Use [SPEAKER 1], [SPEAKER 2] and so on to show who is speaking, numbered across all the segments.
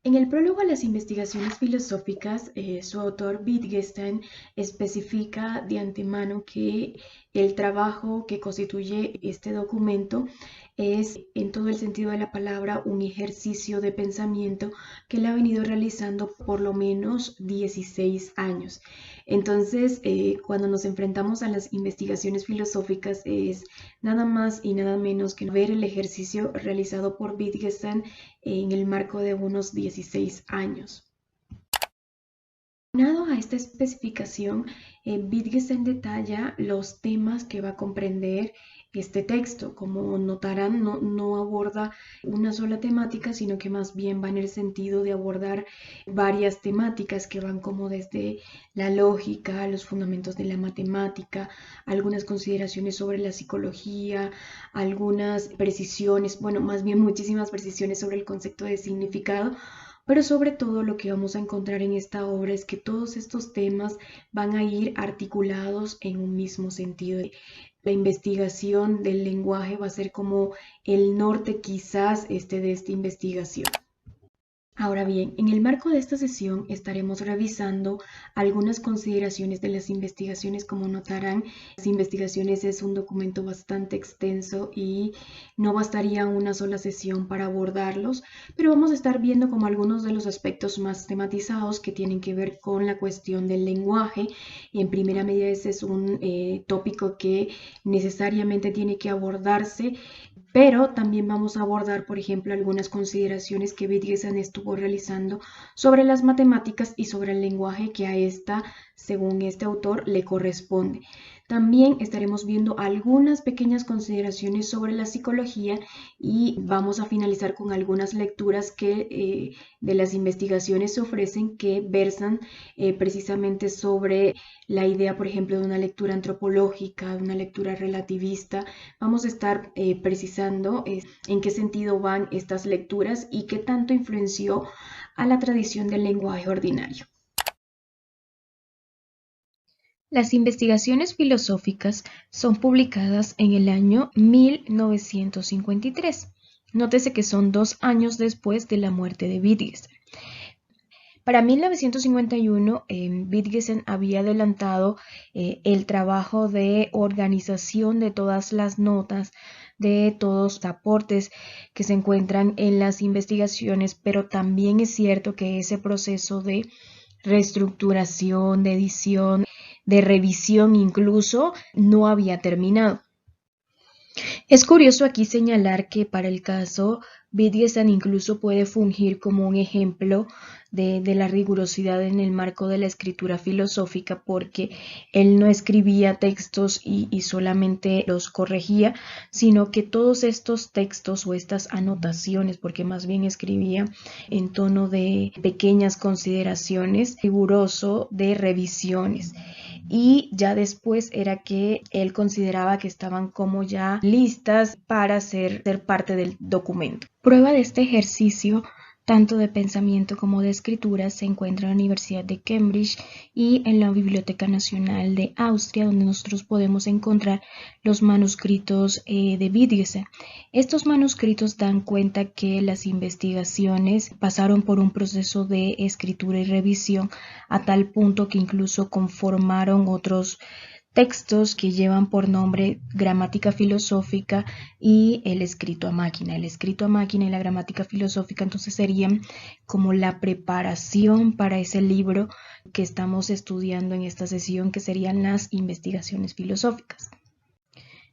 [SPEAKER 1] En el prólogo a las investigaciones filosóficas, su autor Wittgenstein especifica de antemano que el trabajo que constituye este documento es, en todo el sentido de la palabra, un ejercicio de pensamiento que él ha venido realizando por lo menos 16 años. Entonces, cuando nos enfrentamos a las investigaciones filosóficas, es nada más y nada menos que ver el ejercicio realizado por Wittgenstein en el marco de unos 16 años. Aunado a esta especificación, Wittgenstein detalla los temas que va a comprender este texto. Como notarán, no aborda una sola temática, sino que más bien va en el sentido de abordar varias temáticas que van como desde la lógica, los fundamentos de la matemática, algunas consideraciones sobre la psicología, algunas precisiones, bueno, más bien muchísimas precisiones sobre el concepto de significado. Pero sobre todo lo que vamos a encontrar en esta obra es que todos estos temas van a ir articulados en un mismo sentido. La investigación del lenguaje va a ser como el norte quizás de esta investigación. Ahora bien, en el marco de esta sesión estaremos revisando algunas consideraciones de las investigaciones. Como notarán, las investigaciones es un documento bastante extenso y no bastaría una sola sesión para abordarlos, pero vamos a estar viendo como algunos de los aspectos más tematizados que tienen que ver con la cuestión del lenguaje. Y en primera medida ese es un tópico que necesariamente tiene que abordarse, pero también vamos a abordar, por ejemplo, algunas consideraciones que Wittgenstein estuvo realizando sobre las matemáticas y sobre el lenguaje que a esta, según este autor, le corresponde. También estaremos viendo algunas pequeñas consideraciones sobre la psicología y vamos a finalizar con algunas lecturas que de las investigaciones se ofrecen que versan precisamente sobre la idea, por ejemplo, de una lectura antropológica, de una lectura relativista. Vamos a estar precisando en qué sentido van estas lecturas y qué tanto influenció a la tradición del lenguaje ordinario. Las investigaciones filosóficas son publicadas en el año 1953. Nótese que son 2 años después de la muerte de Wittgenstein. Para 1951, Wittgenstein había adelantado el trabajo de organización de todas las notas, de todos los aportes que se encuentran en las investigaciones, pero también es cierto que ese proceso de reestructuración, de edición, de revisión incluso, no había terminado. Es curioso aquí señalar que para el caso Wittgenstein incluso puede fungir como un ejemplo de la rigurosidad en el marco de la escritura filosófica, porque él no escribía textos y solamente los corregía, sino que todos estos textos o estas anotaciones, porque más bien escribía en tono de pequeñas consideraciones, riguroso de revisiones. Y ya después era que él consideraba que estaban como ya listas para ser parte del documento. Prueba de este ejercicio, tanto de pensamiento como de escritura, se encuentra en la Universidad de Cambridge y en la Biblioteca Nacional de Austria, donde nosotros podemos encontrar los manuscritos de Wittgenstein. Estos manuscritos dan cuenta que las investigaciones pasaron por un proceso de escritura y revisión a tal punto que incluso conformaron otros textos que llevan por nombre gramática filosófica y el escrito a máquina. El escrito a máquina y la gramática filosófica entonces serían como la preparación para ese libro que estamos estudiando en esta sesión, que serían las investigaciones filosóficas.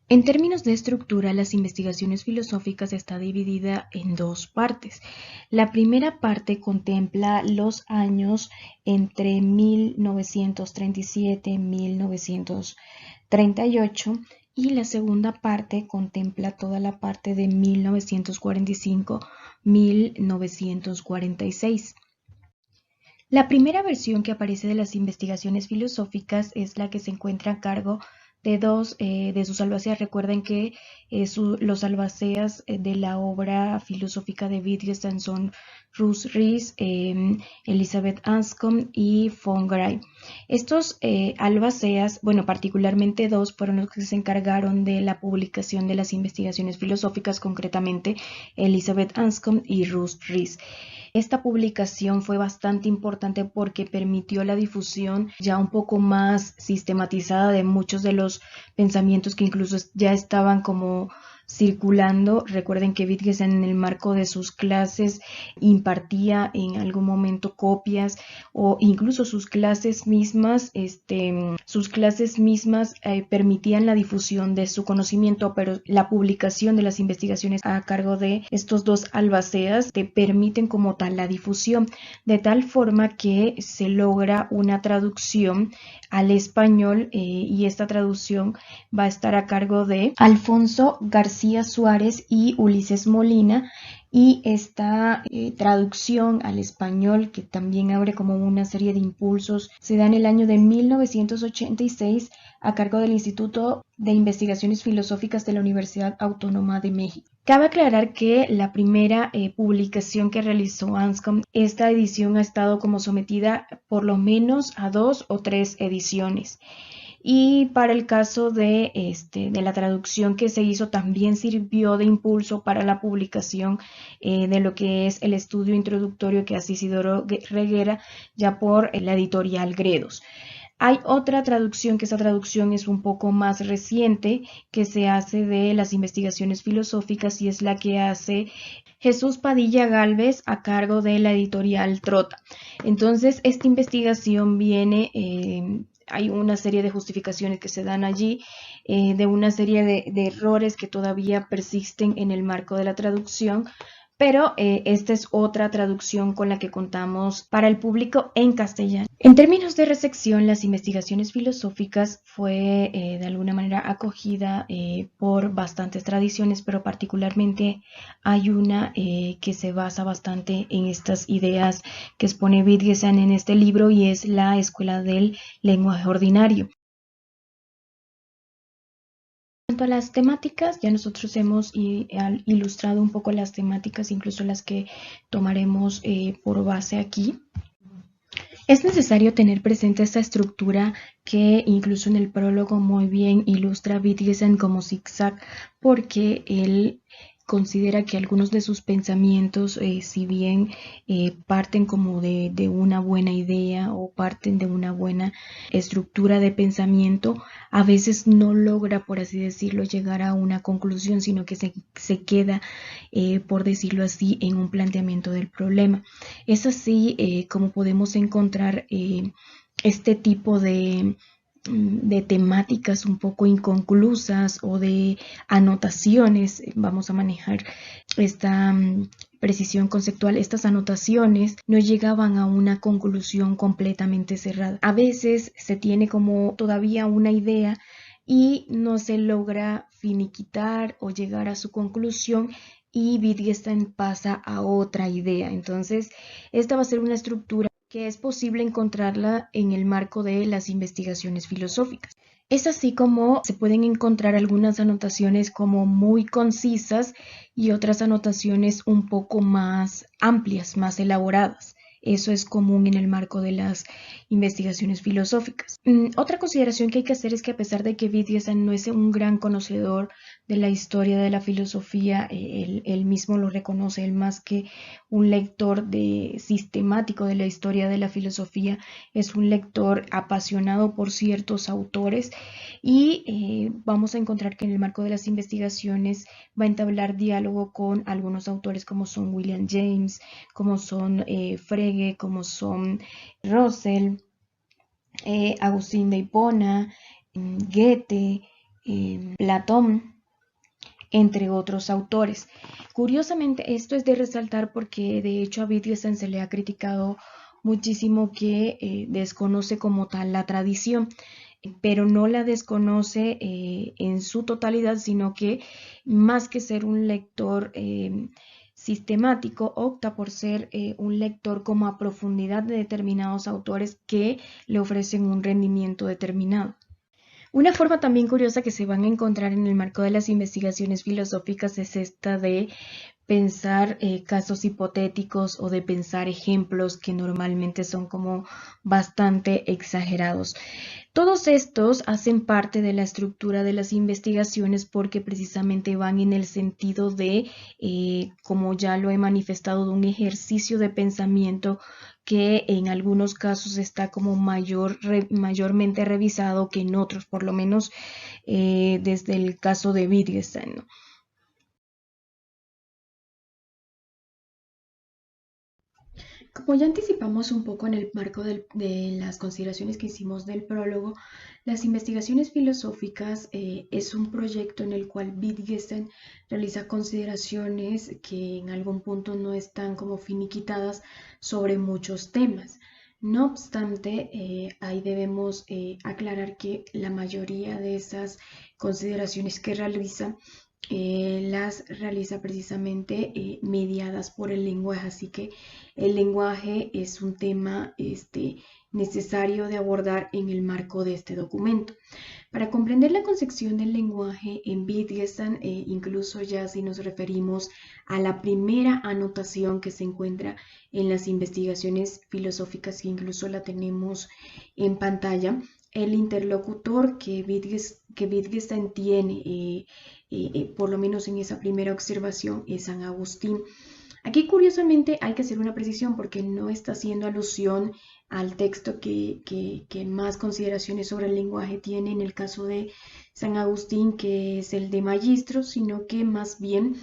[SPEAKER 1] En términos de estructura, las investigaciones filosóficas está dividida en 2 partes. La primera parte contempla los años entre 1937 y 1938 y la segunda parte contempla toda la parte de 1945-1946. La primera versión que aparece de las investigaciones filosóficas es la que se encuentra a cargo de 2 de sus albaceas. Recuerden que los albaceas de la obra filosófica de Wittgenstein son Ruth Riess, Elizabeth Anscombe y von Gray. Estos albaceas, bueno, particularmente 2, fueron los que se encargaron de la publicación de las investigaciones filosóficas, concretamente Elizabeth Anscombe y Ruth Riess. Esta publicación fue bastante importante porque permitió la difusión ya un poco más sistematizada de muchos de los pensamientos que incluso ya estaban como circulando. Recuerden que Wittgenstein en el marco de sus clases impartía en algún momento copias o incluso sus clases mismas permitían la difusión de su conocimiento, pero la publicación de las investigaciones a cargo de estos dos albaceas te permiten como tal la difusión, de tal forma que se logra una traducción al español y esta traducción va a estar a cargo de Alfonso García Suárez y Ulises Molina, y esta traducción al español, que también abre como una serie de impulsos, se da en el año de 1986 a cargo del Instituto de Investigaciones Filosóficas de la Universidad Autónoma de México. Cabe aclarar que la primera publicación que realizó Anscombe, esta edición ha estado como sometida por lo menos a 2 o 3 ediciones. Y para el caso de la traducción que se hizo, también sirvió de impulso para la publicación de lo que es el estudio introductorio que hace Isidoro Reguera ya por la editorial Gredos. Hay otra traducción, que esa traducción es un poco más reciente, que se hace de las investigaciones filosóficas, y es la que hace Jesús Padilla Gálvez a cargo de la editorial Trota. Entonces, esta investigación viene, hay una serie de justificaciones que se dan allí, de una serie de errores que todavía persisten en el marco de la traducción, pero esta es otra traducción con la que contamos para el público en castellano. En términos de recepción, las investigaciones filosóficas fue de alguna manera acogida por bastantes tradiciones, pero particularmente hay una que se basa bastante en estas ideas que expone Wittgenstein en este libro, y es la escuela del lenguaje ordinario. En cuanto a las temáticas, ya nosotros hemos ilustrado un poco las temáticas, incluso las que tomaremos por base aquí. Es necesario tener presente esta estructura que incluso en el prólogo muy bien ilustra Wittgenstein como zigzag, porque él considera que algunos de sus pensamientos, si bien parten como de una buena idea o parten de una buena estructura de pensamiento, a veces no logra, por así decirlo, llegar a una conclusión, sino que se queda, por decirlo así, en un planteamiento del problema. Es así como podemos encontrar este tipo de temáticas un poco inconclusas o de anotaciones. Vamos a manejar esta precisión conceptual. Estas anotaciones no llegaban a una conclusión completamente cerrada. A veces se tiene como todavía una idea y no se logra finiquitar o llegar a su conclusión, y Wittgenstein pasa a otra idea. Entonces, esta va a ser una estructura que es posible encontrarla en el marco de las investigaciones filosóficas. Es así como se pueden encontrar algunas anotaciones como muy concisas y otras anotaciones un poco más amplias, más elaboradas. Eso es común en el marco de las investigaciones filosóficas. Otra consideración que hay que hacer es que, a pesar de que Wittgenstein no es un gran conocedor de la historia de la filosofía, él mismo lo reconoce, él más que un lector sistemático de la historia de la filosofía, es un lector apasionado por ciertos autores, y vamos a encontrar que en el marco de las investigaciones va a entablar diálogo con algunos autores como son William James, como son Frege, como son Russell, Agustín de Hipona, Goethe, Platón, entre otros autores. Curiosamente, esto es de resaltar porque de hecho a Wittgenstein se le ha criticado muchísimo que desconoce como tal la tradición, pero no la desconoce en su totalidad, sino que más que ser un lector sistemático, opta por ser un lector como a profundidad de determinados autores que le ofrecen un rendimiento determinado. Una forma también curiosa que se van a encontrar en el marco de las investigaciones filosóficas es esta de pensar casos hipotéticos o de pensar ejemplos que normalmente son como bastante exagerados. Todos estos hacen parte de la estructura de las investigaciones porque precisamente van en el sentido de, como ya lo he manifestado, de un ejercicio de pensamiento que en algunos casos está como mayormente revisado que en otros, por lo menos desde el caso de Wittgenstein, ¿no? Como ya anticipamos un poco en el marco de las consideraciones que hicimos del prólogo, las investigaciones filosóficas es un proyecto en el cual Wittgenstein realiza consideraciones que en algún punto no están como finiquitadas sobre muchos temas. No obstante, ahí debemos aclarar que la mayoría de esas consideraciones que realiza las realiza precisamente mediadas por el lenguaje, así que el lenguaje es un tema necesario de abordar en el marco de este documento. Para comprender la concepción del lenguaje en Wittgenstein, incluso ya si nos referimos a la primera anotación que se encuentra en las investigaciones filosóficas, que incluso la tenemos en pantalla, el interlocutor que Wittgenstein tiene, por lo menos en esa primera observación, es San Agustín. Aquí curiosamente hay que hacer una precisión porque no está haciendo alusión al texto que más consideraciones sobre el lenguaje tiene en el caso de San Agustín, que es el de Magistro, sino que más bien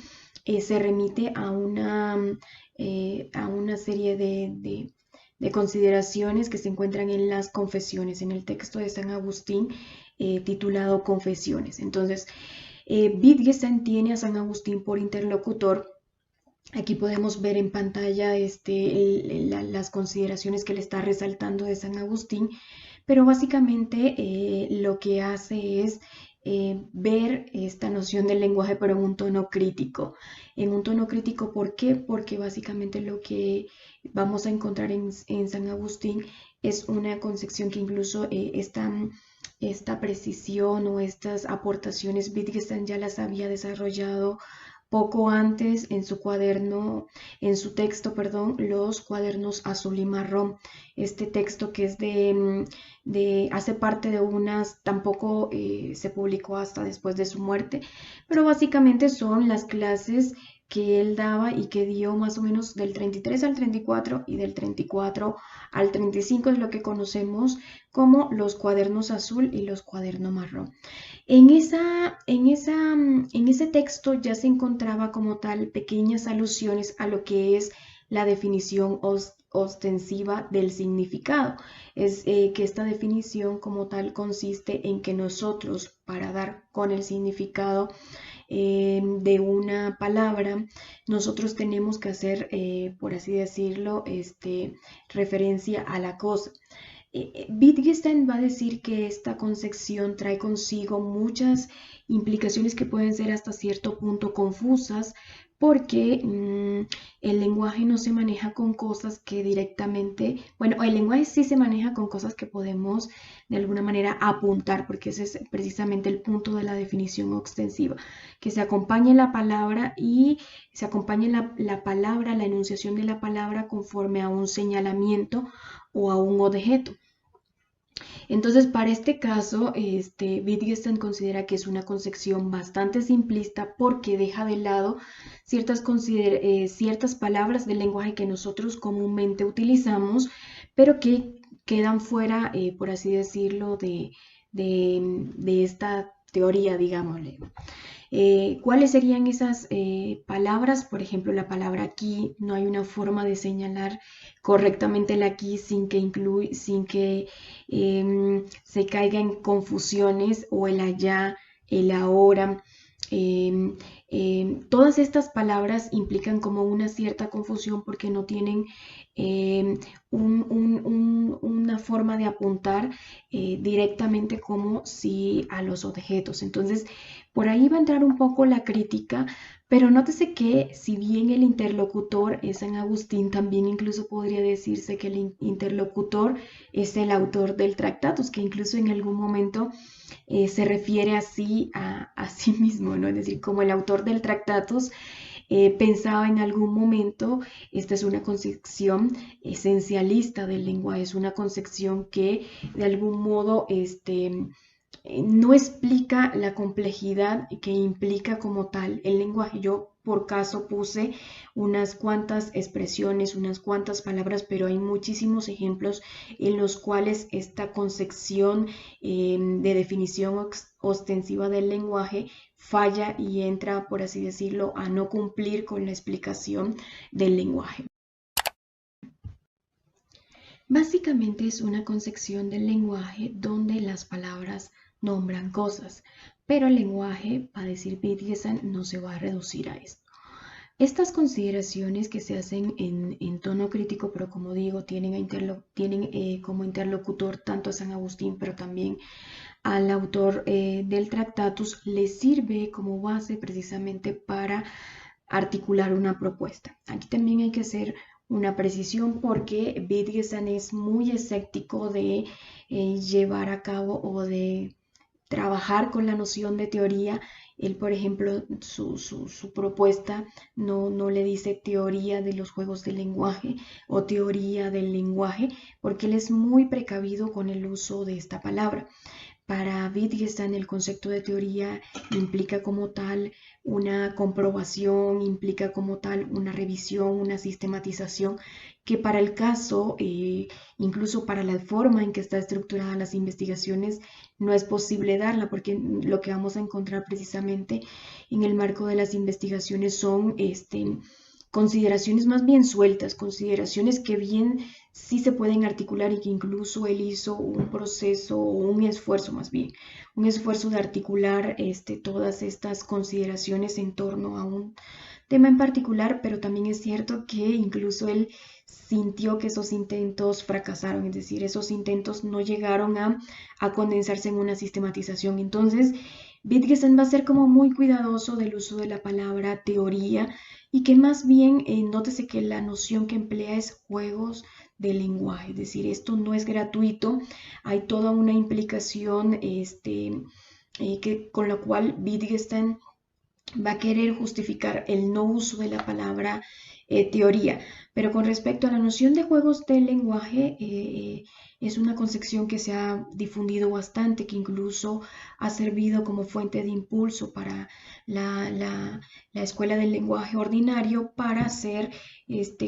[SPEAKER 1] se remite a una serie de consideraciones que se encuentran en las Confesiones, en el texto de San Agustín titulado Confesiones. Entonces, Wittgenstein tiene a San Agustín por interlocutor. Aquí podemos ver en pantalla las consideraciones que le está resaltando de San Agustín, pero básicamente lo que hace es ver esta noción del lenguaje, pero en un tono crítico. En un tono crítico, ¿por qué? Porque básicamente lo que vamos a encontrar en San Agustín es una concepción que incluso esta precisión o estas aportaciones Wittgenstein ya las había desarrollado poco antes en su cuaderno, en su texto, perdón, los cuadernos azul y marrón. Este texto que es hace parte de unas, tampoco se publicó hasta después de su muerte, pero básicamente son las clases que él daba y que dio más o menos del 33 al 34 y del 34 al 35 es lo que conocemos como los cuadernos azul y los cuadernos marrón. En ese texto ya se encontraba como tal pequeñas alusiones a lo que es la definición ostensiva del significado. Es que esta definición como tal consiste en que nosotros, para dar con el significado de una palabra, nosotros tenemos que hacer, por así decirlo, referencia a la cosa. Wittgenstein va a decir que esta concepción trae consigo muchas implicaciones que pueden ser hasta cierto punto confusas porque el lenguaje no se maneja con cosas que directamente, bueno, el lenguaje sí se maneja con cosas que podemos de alguna manera apuntar, porque ese es precisamente el punto de la definición extensiva, que se acompañe la palabra y se acompañe la palabra, la enunciación de la palabra conforme a un señalamiento o a un objeto. Entonces, para este caso, Wittgenstein considera que es una concepción bastante simplista porque deja de lado ciertas palabras del lenguaje que nosotros comúnmente utilizamos, pero que quedan fuera, por así decirlo, de esta teoría, digámosle. ¿Cuáles serían esas palabras? Por ejemplo, la palabra aquí, no hay una forma de señalar correctamente el aquí sin que se caiga en confusiones o el allá, el ahora. Todas estas palabras implican como una cierta confusión porque no tienen una forma de apuntar directamente como si a los objetos. Entonces, por ahí va a entrar un poco la crítica, pero nótese que si bien el interlocutor es San Agustín, también incluso podría decirse que el interlocutor es el autor del Tractatus, que incluso en algún momento se refiere así a sí mismo, ¿no? Es decir, como el autor del Tractatus, pensaba en algún momento, esta es una concepción esencialista del lenguaje, es una concepción que de algún modo no explica la complejidad que implica como tal el lenguaje. Yo por caso puse unas cuantas expresiones, unas cuantas palabras, pero hay muchísimos ejemplos en los cuales esta concepción de definición ostensiva del lenguaje falla y entra, por así decirlo, a no cumplir con la explicación del lenguaje. Básicamente es una concepción del lenguaje donde las palabras nombran cosas, pero el lenguaje, a decir Wittgenstein, no se va a reducir a esto. Estas consideraciones que se hacen en tono crítico, pero como digo, tienen como interlocutor tanto a San Agustín, pero también al autor del Tractatus, les sirve como base precisamente para articular una propuesta. Aquí también hay que hacer una precisión porque Wittgenstein es muy escéptico de llevar a cabo o de trabajar con la noción de teoría. Él, por ejemplo, su propuesta no le dice teoría de los juegos del lenguaje o teoría del lenguaje, porque él es muy precavido con el uso de esta palabra. Para Wittgenstein el concepto de teoría implica como tal una comprobación, implica como tal una revisión, una sistematización, que para el caso, incluso para la forma en que está estructurada las investigaciones, no es posible darla, porque lo que vamos a encontrar precisamente en el marco de las investigaciones son consideraciones más bien sueltas, consideraciones que bien sí se pueden articular y que incluso él hizo un proceso o un esfuerzo más bien, un esfuerzo de articular todas estas consideraciones en torno a un tema en particular, pero también es cierto que incluso él sintió que esos intentos fracasaron, es decir, esos intentos no llegaron a condensarse en una sistematización. Entonces, Wittgenstein va a ser como muy cuidadoso del uso de la palabra teoría y que más bien nótese que la noción que emplea es juegos de lenguaje, es decir, esto no es gratuito, hay toda una implicación con la cual Wittgenstein va a querer justificar el no uso de la palabra teoría. Pero con respecto a la noción de juegos del lenguaje, es una concepción que se ha difundido bastante, que incluso ha servido como fuente de impulso para la escuela del lenguaje ordinario para hacer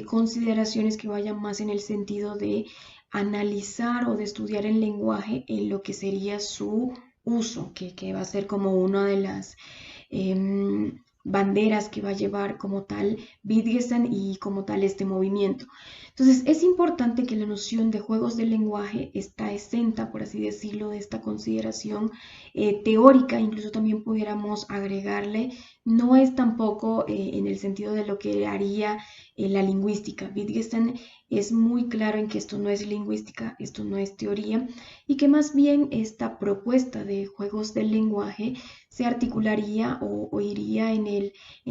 [SPEAKER 1] consideraciones que vayan más en el sentido de analizar o de estudiar el lenguaje en lo que sería su uso, que va a ser como una de las banderas que va a llevar como tal Wittgenstein y como tal este movimiento. Entonces es importante que la noción de juegos del lenguaje está exenta, por así decirlo, de esta consideración teórica, incluso también pudiéramos agregarle, no es tampoco en el sentido de lo que haría la lingüística. Wittgenstein es muy claro en que esto no es lingüística, esto no es teoría, y que más bien esta propuesta de juegos del lenguaje se articularía o iría en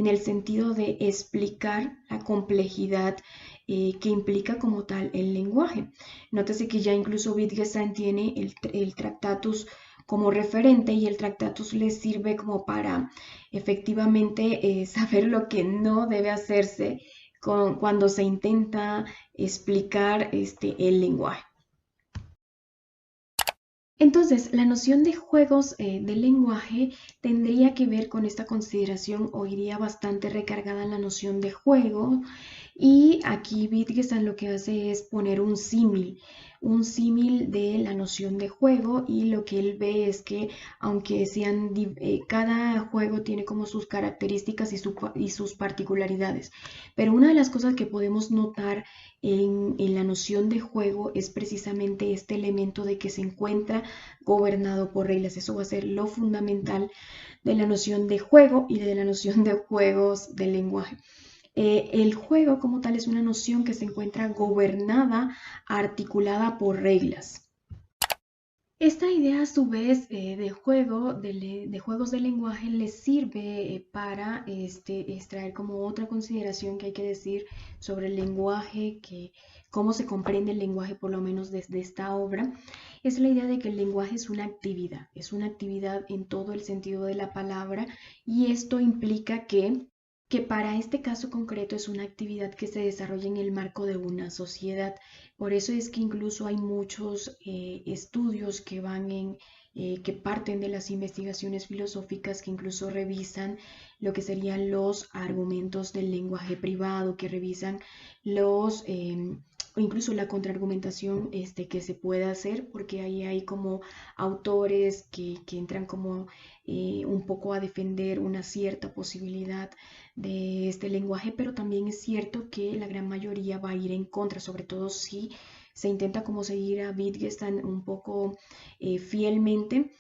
[SPEAKER 1] el sentido de explicar la complejidad que implica como tal el lenguaje. Nótese que ya incluso Wittgenstein tiene el Tractatus como referente y el Tractatus le sirve como para efectivamente saber lo que no debe hacerse cuando se intenta explicar el lenguaje. Entonces, la noción de juegos del lenguaje tendría que ver con esta consideración o iría bastante recargada en la noción de juego, y aquí Wittgenstein lo que hace es poner un símil de la noción de juego, y lo que él ve es que aunque cada juego tiene como sus características y sus particularidades, pero una de las cosas que podemos notar en la noción de juego es precisamente este elemento de que se encuentra gobernado por reglas. Eso va a ser lo fundamental de la noción de juego y de la noción de juegos del lenguaje. El juego como tal es una noción que se encuentra gobernada, articulada por reglas. Esta idea a su vez de juegos de lenguaje les sirve para extraer como otra consideración que hay que decir sobre el lenguaje, cómo se comprende el lenguaje por lo menos desde esta obra. Es la idea de que el lenguaje es una actividad en todo el sentido de la palabra, y esto implica que que para este caso concreto es una actividad que se desarrolla en el marco de una sociedad. Por eso es que incluso hay muchos estudios que que parten de las investigaciones filosóficas que incluso revisan lo que serían los argumentos del lenguaje privado, que revisan o incluso la contraargumentación que se puede hacer, porque ahí hay como autores que entran como un poco a defender una cierta posibilidad de este lenguaje, pero también es cierto que la gran mayoría va a ir en contra, sobre todo si se intenta como seguir a Wittgenstein un poco fielmente.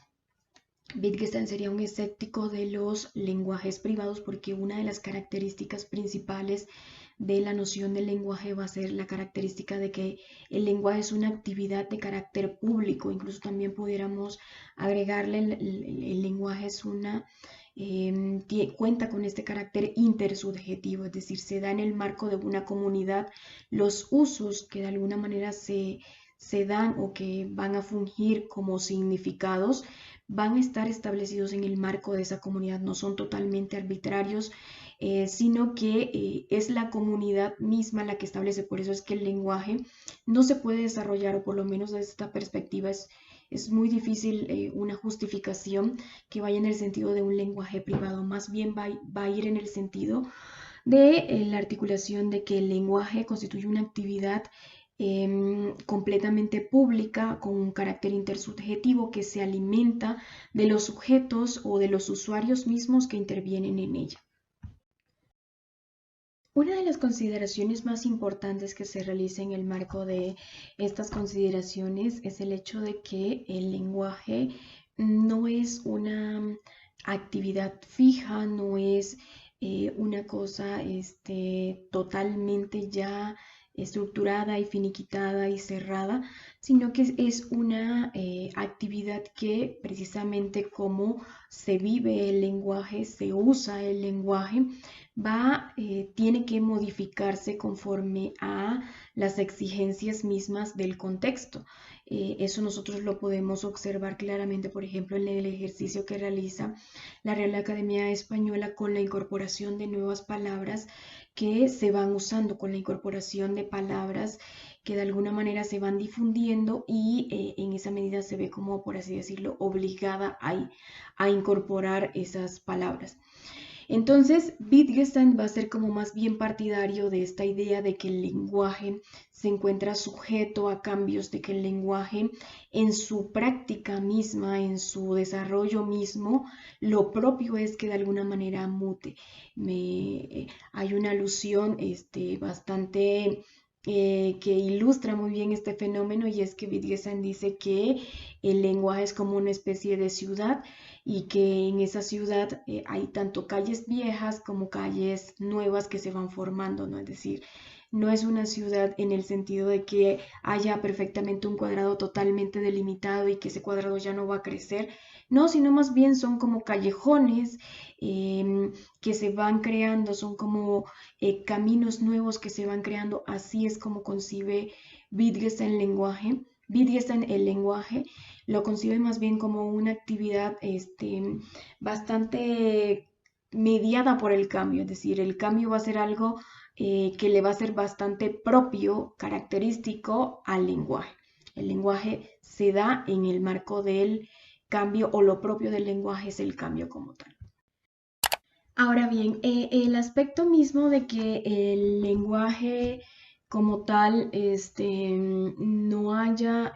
[SPEAKER 1] Wittgenstein sería un escéptico de los lenguajes privados porque una de las características principales de la noción del lenguaje va a ser la característica de que el lenguaje es una actividad de carácter público. Incluso también pudiéramos agregarle el lenguaje es cuenta con este carácter intersubjetivo, es decir, se da en el marco de una comunidad. Los usos que de alguna manera se dan o que van a fungir como significados van a estar establecidos en el marco de esa comunidad, no son totalmente arbitrarios, sino que es la comunidad misma la que establece. Por eso es que el lenguaje no se puede desarrollar, o por lo menos desde esta perspectiva es muy difícil una justificación que vaya en el sentido de un lenguaje privado, más bien va a ir en el sentido de la articulación de que el lenguaje constituye una actividad completamente pública con un carácter intersubjetivo que se alimenta de los sujetos o de los usuarios mismos que intervienen en ella. Una de las consideraciones más importantes que se realiza en el marco de estas consideraciones es el hecho de que el lenguaje no es una actividad fija, no es una cosa totalmente ya estructurada y finiquitada y cerrada, sino que es una actividad que precisamente como se vive el lenguaje, se usa el lenguaje, tiene que modificarse conforme a las exigencias mismas del contexto. Eso nosotros lo podemos observar claramente, por ejemplo, en el ejercicio que realiza la Real Academia Española con la incorporación de nuevas palabras que se van usando, con la incorporación de palabras que de alguna manera se van difundiendo y en esa medida se ve como, por así decirlo, obligada a incorporar esas palabras. Entonces, Wittgenstein va a ser como más bien partidario de esta idea de que el lenguaje se encuentra sujeto a cambios, de que el lenguaje en su práctica misma, en su desarrollo mismo, lo propio es que de alguna manera mute. Hay una alusión bastante que ilustra muy bien este fenómeno, y es que Wittgenstein dice que el lenguaje es como una especie de ciudad y que en esa ciudad hay tanto calles viejas como calles nuevas que se van formando, ¿no? Es decir, no es una ciudad en el sentido de que haya perfectamente un cuadrado totalmente delimitado y que ese cuadrado ya no va a crecer, no, sino más bien son como callejones que se van creando, son como caminos nuevos que se van creando. Así es como concibe Wittgenstein el lenguaje. Wittgenstein el lenguaje lo concibe más bien como una actividad bastante mediada por el cambio, es decir, el cambio va a ser algo que le va a ser bastante propio, característico al lenguaje. El lenguaje se da en el marco del cambio, o lo propio del lenguaje es el cambio como tal. Ahora bien, el aspecto mismo de que el lenguaje como tal no haya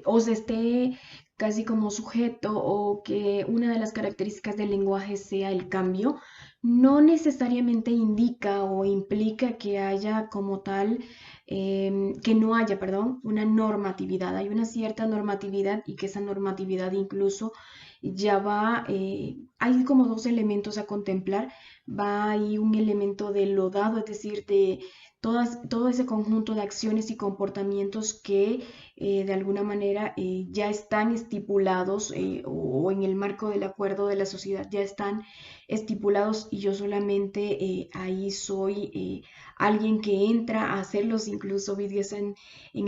[SPEAKER 1] o se esté casi como sujeto, o que una de las características del lenguaje sea el cambio, no necesariamente indica o implica que haya como tal, que no haya, perdón, una normatividad. Hay una cierta normatividad y que esa normatividad incluso ya hay como dos elementos a contemplar. Va ahí un elemento de lo dado, es decir, de todo ese conjunto de acciones y comportamientos que de alguna manera ya están estipulados o en el marco del acuerdo de la sociedad ya están estipulados, y yo solamente ahí soy alguien que entra a hacerlos. Incluso Wittgenstein en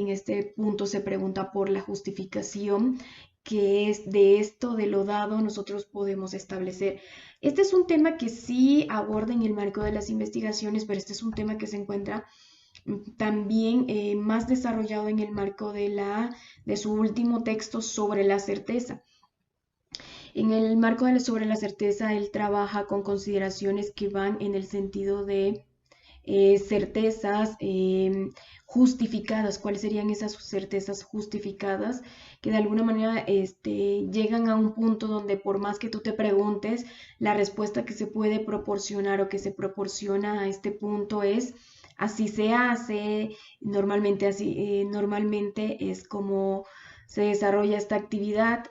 [SPEAKER 1] este punto se pregunta por la justificación que es de esto, de lo dado, nosotros podemos establecer. Este es un tema que sí aborda en el marco de las investigaciones, pero este es un tema que se encuentra también más desarrollado en el marco de su último texto sobre la certeza. En el marco sobre la certeza, él trabaja con consideraciones que van en el sentido de certezas justificadas. ¿Cuáles serían esas certezas justificadas? Que de alguna manera llegan a un punto donde por más que tú te preguntes, la respuesta que se puede proporcionar o que se proporciona a este punto es: así se hace, normalmente es como se desarrolla esta actividad,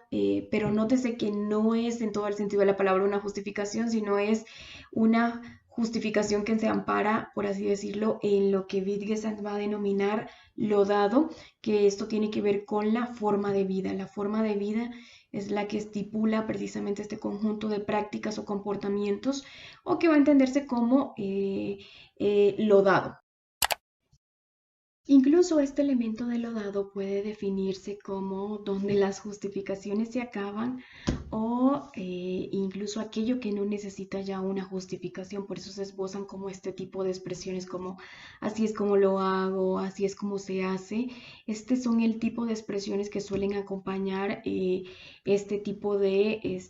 [SPEAKER 1] pero nótese que no es en todo el sentido de la palabra una justificación, sino es una justificación que se ampara, por así decirlo, en lo que Wittgenstein va a denominar lo dado, que esto tiene que ver con la forma de vida. La forma de vida es la que estipula precisamente este conjunto de prácticas o comportamientos, o que va a entenderse como lo dado. Incluso este elemento de lo dado puede definirse como donde las justificaciones se acaban o incluso aquello que no necesita ya una justificación. Por eso se esbozan como este tipo de expresiones como así es como lo hago, así es como se hace. Este son el tipo de expresiones que suelen acompañar este tipo de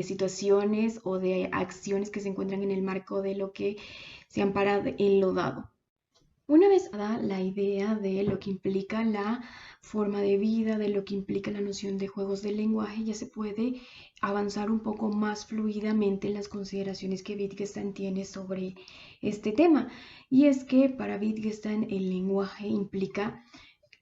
[SPEAKER 1] situaciones o de acciones que se encuentran en el marco de lo que se ampara en lo dado. Una vez dada la idea de lo que implica la forma de vida, de lo que implica la noción de juegos del lenguaje, ya se puede avanzar un poco más fluidamente en las consideraciones que Wittgenstein tiene sobre este tema. Y es que para Wittgenstein el lenguaje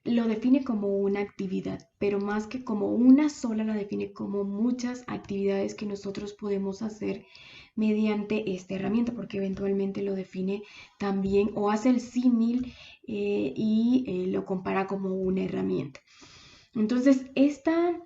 [SPEAKER 1] lo define como una actividad, pero más que como una sola, la define como muchas actividades que nosotros podemos hacer mediante esta herramienta, porque eventualmente lo define también o hace el símil y lo compara como una herramienta. Entonces, esta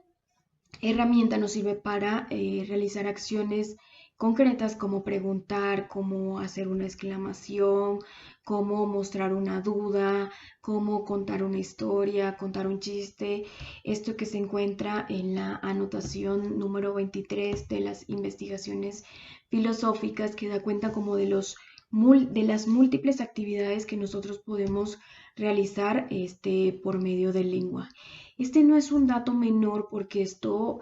[SPEAKER 1] herramienta nos sirve para realizar acciones concretas como preguntar, como hacer una exclamación, cómo mostrar una duda, cómo contar una historia, contar un chiste. Esto que se encuentra en la anotación número 23 de las investigaciones filosóficas, que da cuenta como de las múltiples actividades que nosotros podemos realizar por medio del lenguaje. Este no es un dato menor porque esto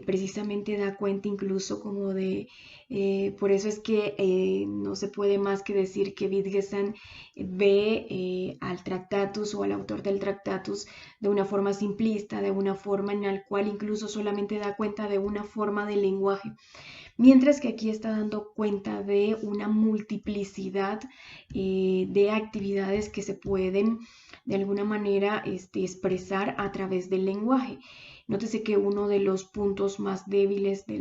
[SPEAKER 1] precisamente da cuenta incluso como por eso es que no se puede más que decir que Wittgenstein ve al Tractatus o al autor del Tractatus de una forma simplista, de una forma en la cual incluso solamente da cuenta de una forma de lenguaje. Mientras que aquí está dando cuenta de una multiplicidad de actividades que se pueden de alguna manera expresar a través del lenguaje. Nótese que uno de los puntos más débiles de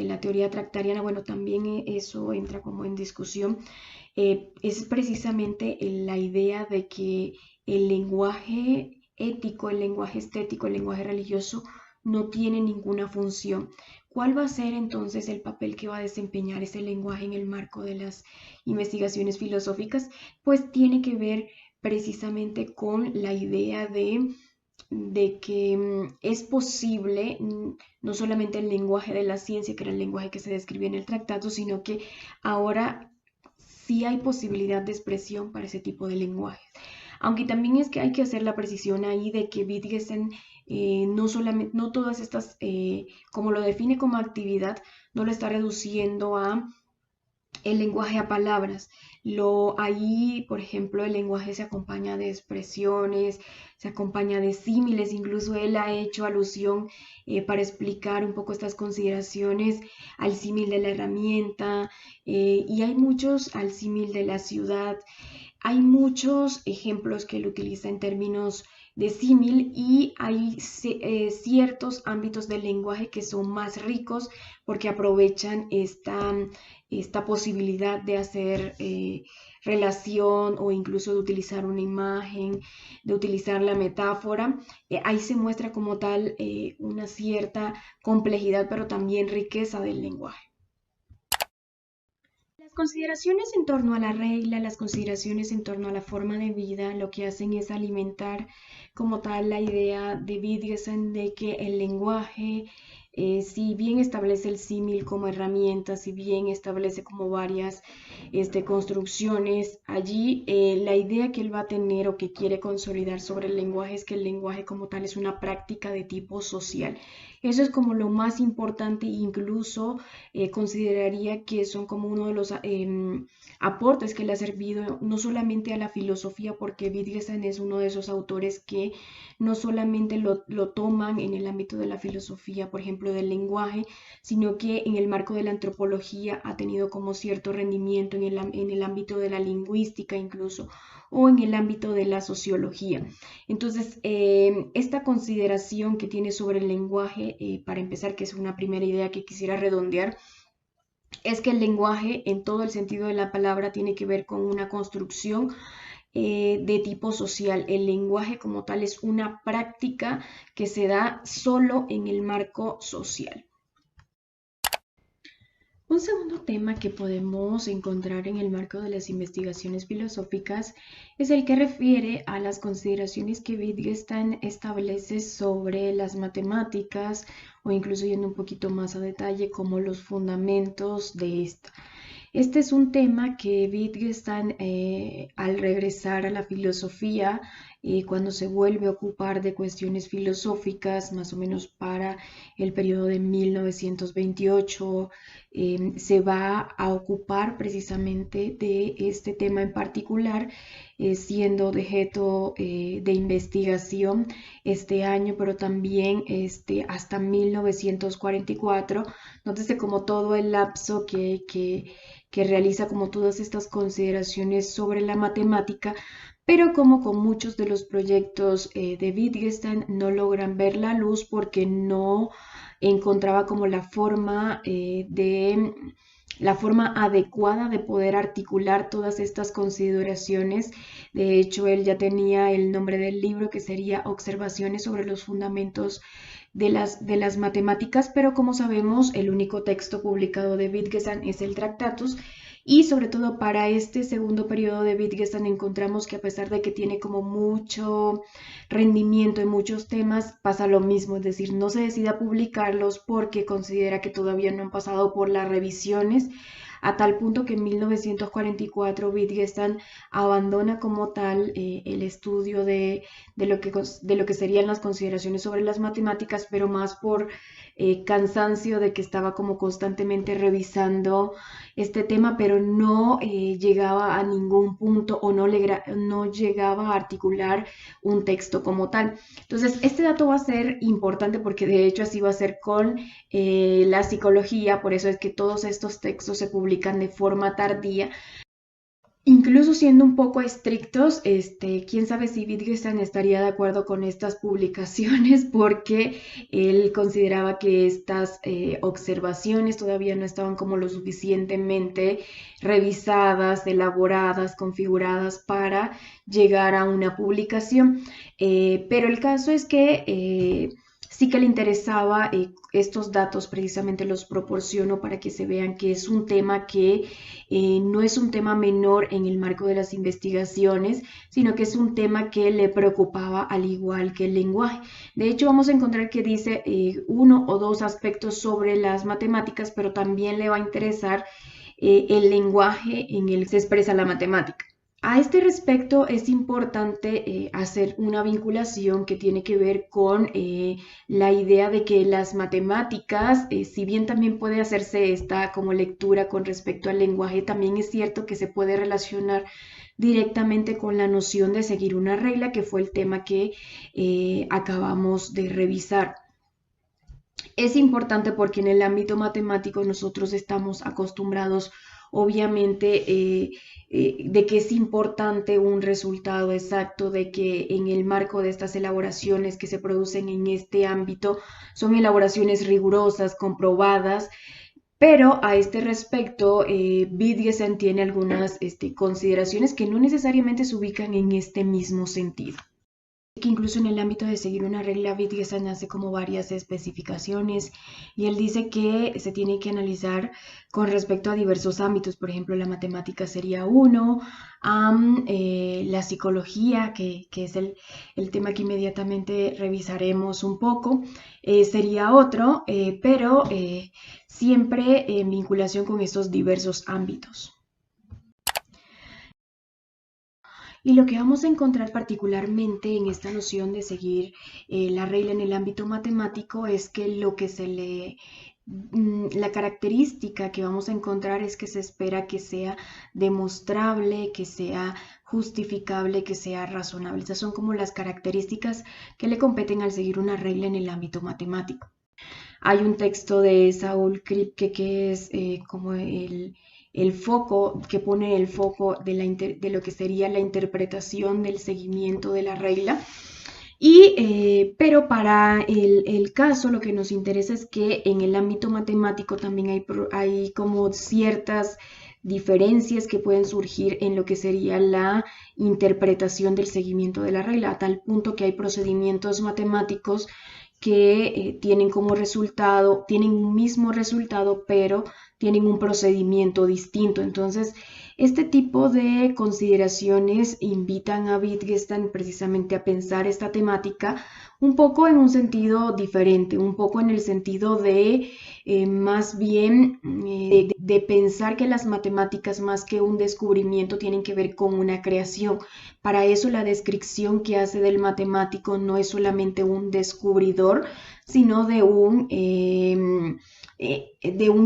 [SPEAKER 1] la teoría tractariana, bueno, también eso entra como en discusión, es precisamente la idea de que el lenguaje ético, el lenguaje estético, el lenguaje religioso no tiene ninguna función. ¿Cuál va a ser entonces el papel que va a desempeñar ese lenguaje en el marco de las investigaciones filosóficas? Pues tiene que ver precisamente con la idea de que es posible no solamente el lenguaje de la ciencia, que era el lenguaje que se describía en el tratado, sino que ahora sí hay posibilidad de expresión para ese tipo de lenguaje. Aunque también es que hay que hacer la precisión ahí de que Wittgenstein no todas estas, como lo define como actividad, no lo está reduciendo a el lenguaje a palabras. Ahí, por ejemplo, el lenguaje se acompaña de expresiones, se acompaña de símiles, incluso él ha hecho alusión para explicar un poco estas consideraciones al símil de la herramienta, y hay muchos al símil de la ciudad. Hay muchos ejemplos que él utiliza en términos de símil y hay ciertos ámbitos del lenguaje que son más ricos porque aprovechan esta posibilidad de hacer relación o incluso de utilizar una imagen, de utilizar la metáfora. Ahí se muestra como tal una cierta complejidad, pero también riqueza del lenguaje. las consideraciones en torno a la regla, las consideraciones en torno a la forma de vida, lo que hacen es alimentar como tal la idea de Wittgenstein de que el lenguaje, si bien establece el símil como herramienta, si bien establece como varias construcciones, allí la idea que él va a tener o que quiere consolidar sobre el lenguaje es que el lenguaje como tal es una práctica de tipo social. Eso es como lo más importante, incluso consideraría que son como uno de los aportes que le ha servido no solamente a la filosofía, porque Wittgenstein es uno de esos autores que no solamente lo toman en el ámbito de la filosofía, por ejemplo, del lenguaje, sino que en el marco de la antropología ha tenido como cierto rendimiento en el ámbito de la lingüística incluso, o en el ámbito de la sociología. Entonces, esta consideración que tiene sobre el lenguaje, para empezar, que es una primera idea que quisiera redondear, es que el lenguaje, en todo el sentido de la palabra, tiene que ver con una construcción de tipo social. El lenguaje como tal es una práctica que se da solo en el marco social. Un segundo tema que podemos encontrar en el marco de las investigaciones filosóficas es el que refiere a las consideraciones que Wittgenstein establece sobre las matemáticas, o incluso yendo un poquito más a detalle, como los fundamentos de esta. Este es un tema que Wittgenstein, al regresar a la filosofía, cuando se vuelve a ocupar de cuestiones filosóficas, más o menos para el periodo de 1928, se va a ocupar precisamente de este tema en particular, siendo objeto de investigación este año, pero también hasta 1944. Nótese como todo el lapso que realiza como todas estas consideraciones sobre la matemática, pero como con muchos de los proyectos de Wittgenstein no logran ver la luz porque no encontraba como la forma adecuada de poder articular todas estas consideraciones. De hecho, él ya tenía el nombre del libro, que sería Observaciones sobre los fundamentos de las matemáticas, pero como sabemos, el único texto publicado de Wittgenstein es el Tractatus. Y sobre todo para este segundo periodo de Wittgenstein encontramos que, a pesar de que tiene como mucho rendimiento en muchos temas, pasa lo mismo, es decir, no se decide a publicarlos porque considera que todavía no han pasado por las revisiones, a tal punto que en 1944 Wittgenstein abandona como tal el estudio de lo que serían las consideraciones sobre las matemáticas, pero más por cansancio de que estaba como constantemente revisando este tema, pero no llegaba a ningún punto o no llegaba a articular un texto como tal. Entonces, este dato va a ser importante porque de hecho así va a ser con la psicología, por eso es que todos estos textos se publican de forma tardía. Incluso siendo un poco estrictos, quién sabe si Wittgenstein estaría de acuerdo con estas publicaciones, porque él consideraba que estas observaciones todavía no estaban como lo suficientemente revisadas, elaboradas, configuradas para llegar a una publicación. Pero el caso es que sí que le interesaba estos datos, precisamente los proporciono para que se vean que es un tema que no es un tema menor en el marco de las investigaciones, sino que es un tema que le preocupaba al igual que el lenguaje. De hecho, vamos a encontrar que dice uno o dos aspectos sobre las matemáticas, pero también le va a interesar el lenguaje en el que se expresa la matemática. A este respecto es importante hacer una vinculación que tiene que ver con la idea de que las matemáticas, si bien también puede hacerse esta como lectura con respecto al lenguaje, también es cierto que se puede relacionar directamente con la noción de seguir una regla, que fue el tema que acabamos de revisar. Es importante porque en el ámbito matemático nosotros estamos acostumbrados, obviamente, de que es importante un resultado exacto, de que en el marco de estas elaboraciones que se producen en este ámbito son elaboraciones rigurosas, comprobadas, pero a este respecto, Wittgenstein tiene algunas consideraciones que no necesariamente se ubican en este mismo sentido. que incluso en el ámbito de seguir una regla, Wittgenstein hace como varias especificaciones y él dice que se tiene que analizar con respecto a diversos ámbitos. Por ejemplo, la matemática sería uno, la psicología, que es el tema que inmediatamente revisaremos un poco, sería otro, pero siempre en vinculación con estos diversos ámbitos. Y lo que vamos a encontrar particularmente en esta noción de seguir la regla en el ámbito matemático es que lo que la característica que vamos a encontrar es que se espera que sea demostrable, que sea justificable, que sea razonable. Esas son como las características que le competen al seguir una regla en el ámbito matemático. Hay un texto de Saul Kripke que es como el foco, que pone el foco de lo que sería la interpretación del seguimiento de la regla. Pero para el caso lo que nos interesa es que en el ámbito matemático también hay como ciertas diferencias que pueden surgir en lo que sería la interpretación del seguimiento de la regla, a tal punto que hay procedimientos matemáticos que tienen como resultado, tienen un mismo resultado, pero tienen un procedimiento distinto. Entonces, este tipo de consideraciones invitan a Wittgenstein precisamente a pensar esta temática un poco en un sentido diferente, un poco en el sentido de más bien de pensar que las matemáticas más que un descubrimiento tienen que ver con una creación. Para eso la descripción que hace del matemático no es solamente un descubridor, sino de un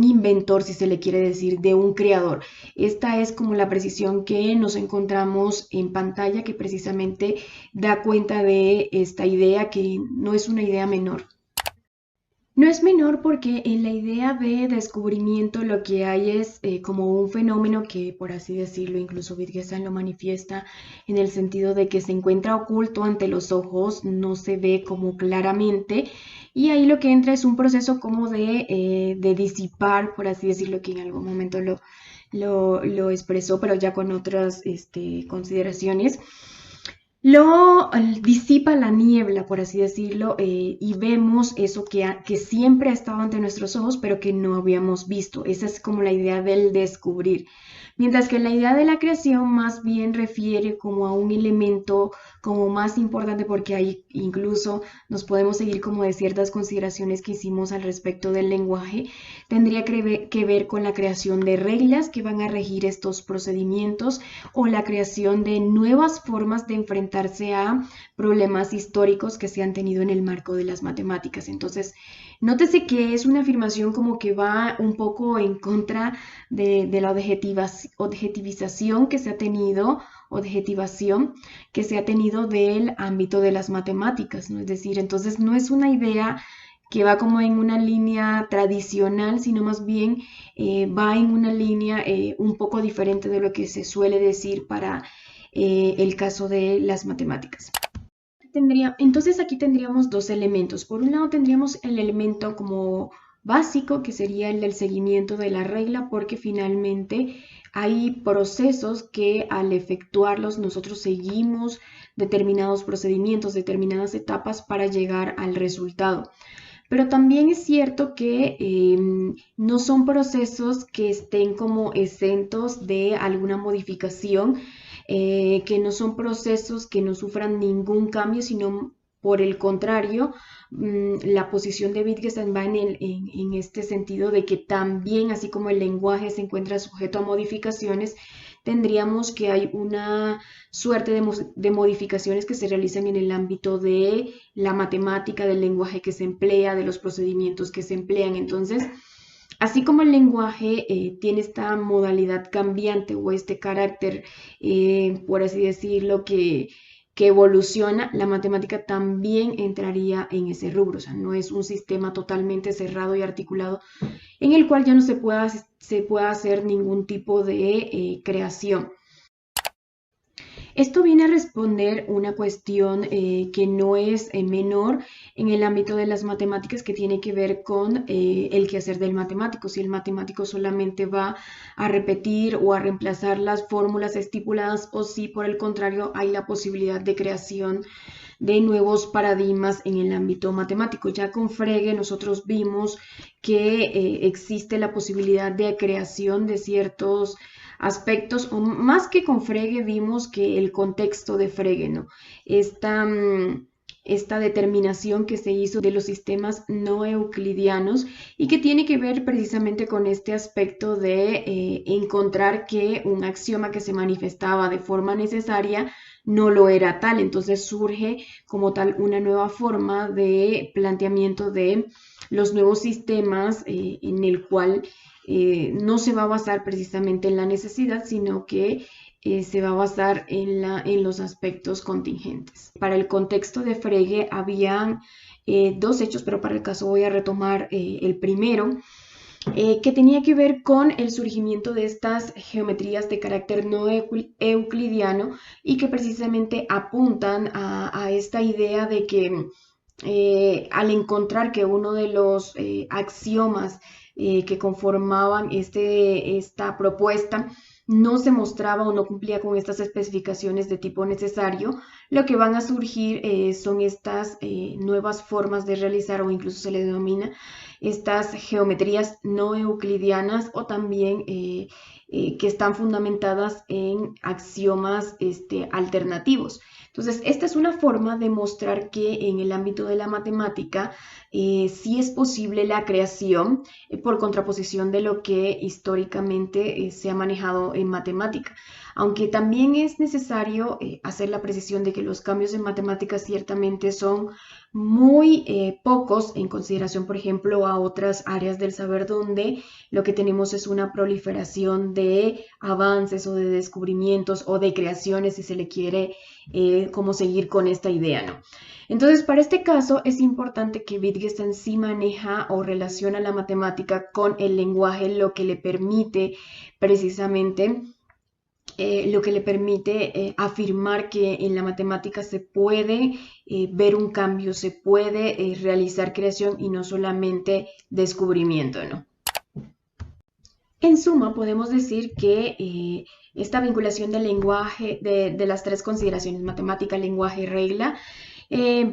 [SPEAKER 1] inventor, si se le quiere decir, de un creador. Esta es como la precisión que nos encontramos en pantalla, que precisamente da cuenta de esta idea, que no es una idea menor. No es menor porque en la idea de descubrimiento lo que hay es como un fenómeno que, por así decirlo, incluso Wittgenstein lo manifiesta en el sentido de que se encuentra oculto ante los ojos, no se ve como claramente, y ahí lo que entra es un proceso como de disipar, por así decirlo, que en algún momento lo expresó, pero ya con otras consideraciones. Lo disipa la niebla, por así decirlo, y vemos eso que siempre ha estado ante nuestros ojos, pero que no habíamos visto. Esa es como la idea del descubrir. Mientras que la idea de la creación más bien refiere como a un elemento como más importante, porque ahí incluso nos podemos seguir como de ciertas consideraciones que hicimos al respecto del lenguaje, tendría que ver con la creación de reglas que van a regir estos procedimientos o la creación de nuevas formas de enfrentarse a problemas históricos que se han tenido en el marco de las matemáticas. Entonces, nótese que es una afirmación como que va un poco en contra de la objetivización que se ha tenido, del ámbito de las matemáticas, ¿no? Es decir, entonces no es una idea que va como en una línea tradicional, sino más bien va en una línea un poco diferente de lo que se suele decir para el caso de las matemáticas. Entonces aquí tendríamos dos elementos. Por un lado tendríamos el elemento como básico, que sería el del seguimiento de la regla, porque finalmente hay procesos que al efectuarlos nosotros seguimos determinados procedimientos, determinadas etapas para llegar al resultado. Pero también es cierto que no son procesos que estén como exentos de alguna modificación, que no son procesos que no sufran ningún cambio, sino por el contrario, la posición de Wittgenstein va en este sentido de que también, así como el lenguaje se encuentra sujeto a modificaciones, tendríamos que hay una suerte de modificaciones que se realizan en el ámbito de la matemática, del lenguaje que se emplea, de los procedimientos que se emplean. Entonces, así como el lenguaje tiene esta modalidad cambiante o este carácter, por así decirlo, que evoluciona, la matemática también entraría en ese rubro. O sea, no es un sistema totalmente cerrado y articulado en el cual ya no se pueda hacer ningún tipo de creación. Esto viene a responder una cuestión que no es menor en el ámbito de las matemáticas, que tiene que ver con el quehacer del matemático. Si el matemático solamente va a repetir o a reemplazar las fórmulas estipuladas, o si por el contrario hay la posibilidad de creación de nuevos paradigmas en el ámbito matemático. Ya con Frege nosotros vimos que existe la posibilidad de creación de ciertos aspectos, o más que con Frege vimos que el contexto de Frege, ¿no? Esta determinación que se hizo de los sistemas no euclidianos y que tiene que ver precisamente con este aspecto de encontrar que un axioma que se manifestaba de forma necesaria no lo era tal. Entonces surge como tal una nueva forma de planteamiento de los nuevos sistemas en el cual no se va a basar precisamente en la necesidad, sino que se va a basar en los aspectos contingentes. Para el contexto de Frege habían dos hechos, pero para el caso voy a retomar el primero, que tenía que ver con el surgimiento de estas geometrías de carácter no euclidiano y que precisamente apuntan a esta idea de que al encontrar que uno de los axiomas que conformaban esta propuesta no se mostraba o no cumplía con estas especificaciones de tipo necesario, lo que van a surgir son estas nuevas formas de realizar, o incluso se le denomina estas geometrías no euclidianas, o también que están fundamentadas en axiomas alternativos. Entonces, esta es una forma de mostrar que en el ámbito de la matemática sí es posible la creación por contraposición de lo que históricamente se ha manejado en matemática. Aunque también es necesario hacer la precisión de que los cambios en matemáticas ciertamente son muy pocos en consideración, por ejemplo, a otras áreas del saber donde lo que tenemos es una proliferación de avances o de descubrimientos o de creaciones, si se le quiere como seguir con esta idea, ¿no? Entonces, para este caso es importante que Wittgenstein sí maneja o relaciona la matemática con el lenguaje, lo que le permite precisamente afirmar que en la matemática se puede ver un cambio, se puede realizar creación y no solamente descubrimiento, ¿no? En suma, podemos decir que esta vinculación del lenguaje, de las tres consideraciones, matemática, lenguaje y regla,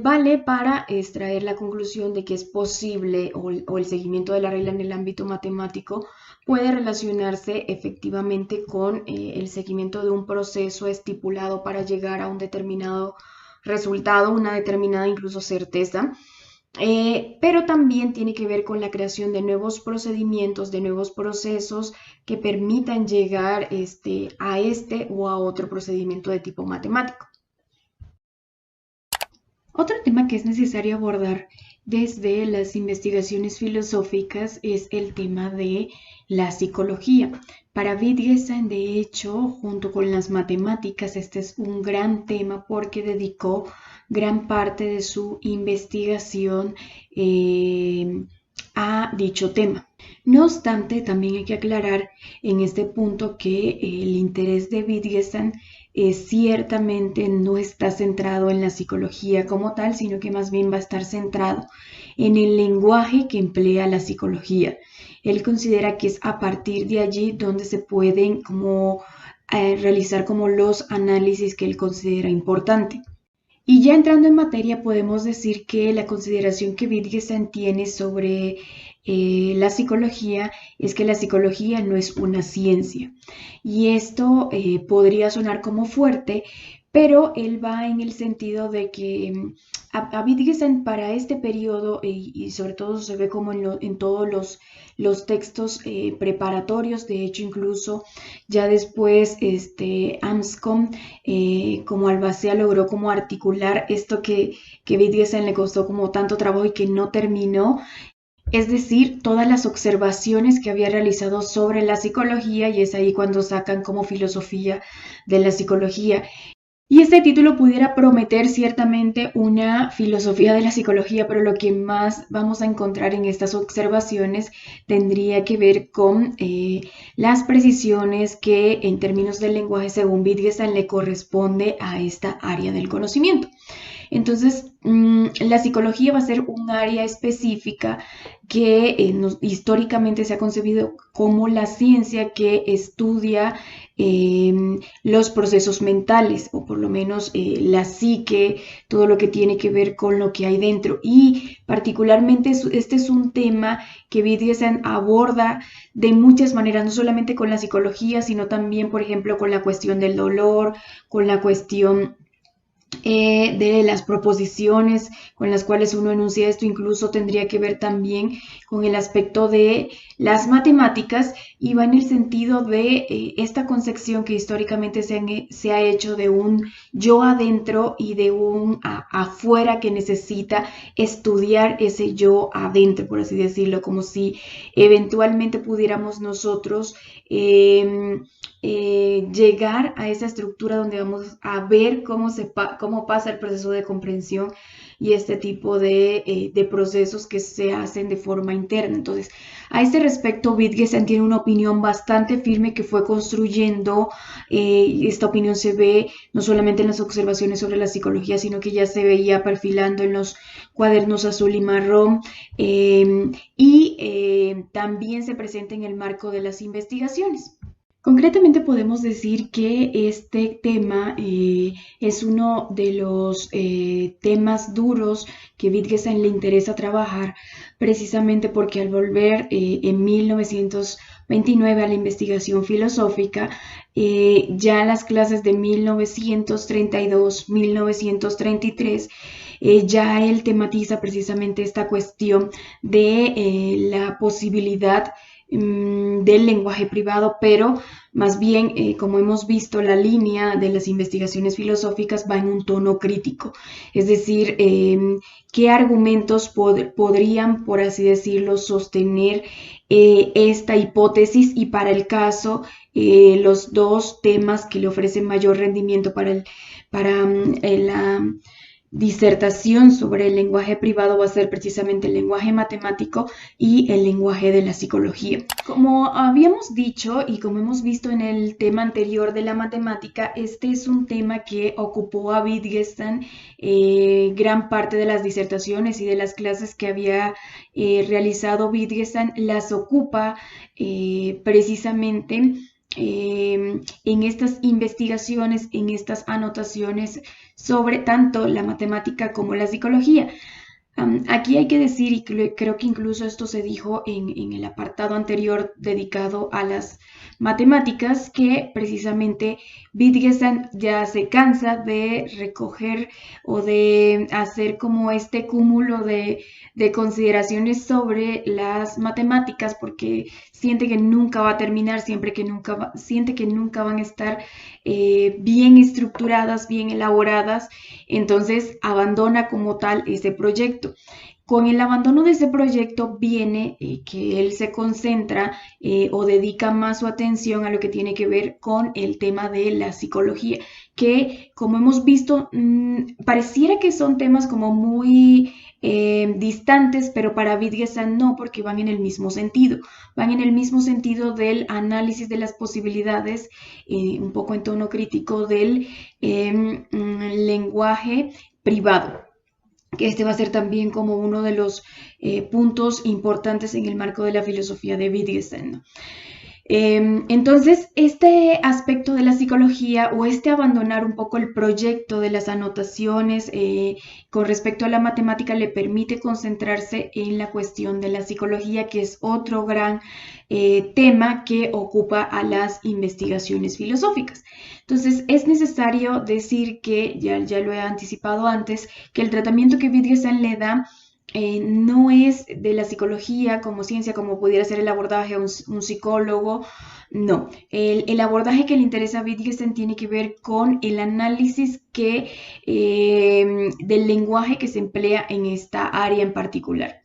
[SPEAKER 1] vale para extraer la conclusión de que es posible o el seguimiento de la regla en el ámbito matemático puede relacionarse efectivamente con el seguimiento de un proceso estipulado para llegar a un determinado resultado, una determinada incluso certeza. Pero también tiene que ver con la creación de nuevos procedimientos, de nuevos procesos que permitan llegar a este o a otro procedimiento de tipo matemático. Otro tema que es necesario abordar desde las investigaciones filosóficas es el tema de la psicología. Para Wittgenstein, de hecho, junto con las matemáticas, este es un gran tema porque dedicó gran parte de su investigación a dicho tema. No obstante, también hay que aclarar en este punto que el interés de Wittgenstein ciertamente no está centrado en la psicología como tal, sino que más bien va a estar centrado en el lenguaje que emplea la psicología. Él considera que es a partir de allí donde se pueden realizar como los análisis que él considera importante. Y ya entrando en materia, podemos decir que la consideración que Wittgenstein tiene sobre la psicología es que la psicología no es una ciencia. Y esto podría sonar como fuerte, pero él va en el sentido de que a Wittgenstein para este periodo, y sobre todo se ve como en todos los textos preparatorios, de hecho incluso ya después Anscombe como Albacea logró como articular esto que Wittgenstein le costó como tanto trabajo y que no terminó. Es decir, todas las observaciones que había realizado sobre la psicología, y es ahí cuando sacan como filosofía de la psicología. Y este título pudiera prometer ciertamente una filosofía de la psicología, pero lo que más vamos a encontrar en estas observaciones tendría que ver con las precisiones que en términos del lenguaje, según Wittgenstein, le corresponde a esta área del conocimiento. Entonces, la psicología va a ser un área específica que históricamente se ha concebido como la ciencia que estudia los procesos mentales, o por lo menos la psique, todo lo que tiene que ver con lo que hay dentro. Y particularmente este es un tema que Wittgenstein aborda de muchas maneras, no solamente con la psicología, sino también, por ejemplo, con la cuestión del dolor, con la cuestión de las proposiciones con las cuales uno enuncia esto, incluso tendría que ver también con el aspecto de las matemáticas, y va en el sentido de esta concepción que históricamente se ha hecho de un yo adentro y de un afuera que necesita estudiar ese yo adentro, por así decirlo, como si eventualmente pudiéramos nosotros llegar a esa estructura donde vamos a ver cómo pasa el proceso de comprensión y este tipo de procesos que se hacen de forma interna. Entonces, a este respecto, Wittgenstein tiene una opinión bastante firme que fue construyendo. Esta opinión se ve no solamente en las observaciones sobre la psicología, sino que ya se veía perfilando en los cuadernos azul y marrón, también se presenta en el marco de las investigaciones. Concretamente podemos decir que este tema es uno de los temas duros que Wittgenstein le interesa trabajar, precisamente porque al volver en 1929 a la investigación filosófica, ya las clases de 1932, 1933, ya él tematiza precisamente esta cuestión de la posibilidad del lenguaje privado, pero más bien, como hemos visto, la línea de las investigaciones filosóficas va en un tono crítico, es decir, qué argumentos podrían, por así decirlo, sostener esta hipótesis, y para el caso, los dos temas que le ofrecen mayor rendimiento para la disertación sobre el lenguaje privado va a ser precisamente el lenguaje matemático y el lenguaje de la psicología. Como habíamos dicho y como hemos visto en el tema anterior de la matemática, este es un tema que ocupó a Wittgenstein gran parte de las disertaciones y de las clases que había realizado Wittgenstein las ocupa precisamente en estas investigaciones, en estas anotaciones sobre tanto la matemática como la psicología. Aquí hay que decir, y creo que incluso esto se dijo en el apartado anterior dedicado a las matemáticas, que precisamente Wittgenstein ya se cansa de recoger o de hacer como este cúmulo de consideraciones sobre las matemáticas, porque siente que nunca va a terminar, siente que nunca van a estar bien estructuradas, bien elaboradas. Entonces abandona como tal ese proyecto. Con el abandono de ese proyecto viene que él se concentra o dedica más su atención a lo que tiene que ver con el tema de la psicología, que como hemos visto, pareciera que son temas como muy distantes, pero para Wittgenstein no, porque van en el mismo sentido. Van en el mismo sentido del análisis de las posibilidades, un poco en tono crítico, del lenguaje privado, que este va a ser también como uno de los puntos importantes en el marco de la filosofía de Wittgenstein, ¿no? Entonces, este aspecto de la psicología, o este abandonar un poco el proyecto de las anotaciones con respecto a la matemática, le permite concentrarse en la cuestión de la psicología, que es otro gran tema que ocupa a las investigaciones filosóficas. Entonces, es necesario decir que, ya lo he anticipado antes, que el tratamiento que Wittgenstein le da no es de la psicología como ciencia, como pudiera ser el abordaje a un psicólogo. No, el abordaje que le interesa a Wittgenstein tiene que ver con el análisis del lenguaje que se emplea en esta área en particular.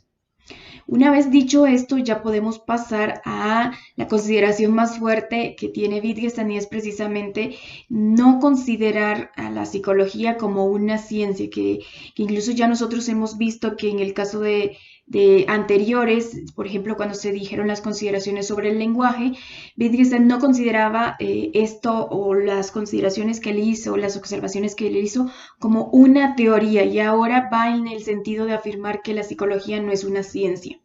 [SPEAKER 1] Una vez dicho esto, ya podemos pasar a la consideración más fuerte que tiene Wittgenstein, y es precisamente no considerar a la psicología como una ciencia, que incluso ya nosotros hemos visto que en el caso de anteriores, por ejemplo, cuando se dijeron las consideraciones sobre el lenguaje, Wittgenstein no consideraba esto o las consideraciones que él hizo, las observaciones que él hizo como una teoría, y ahora va en el sentido de afirmar que la psicología no es una ciencia.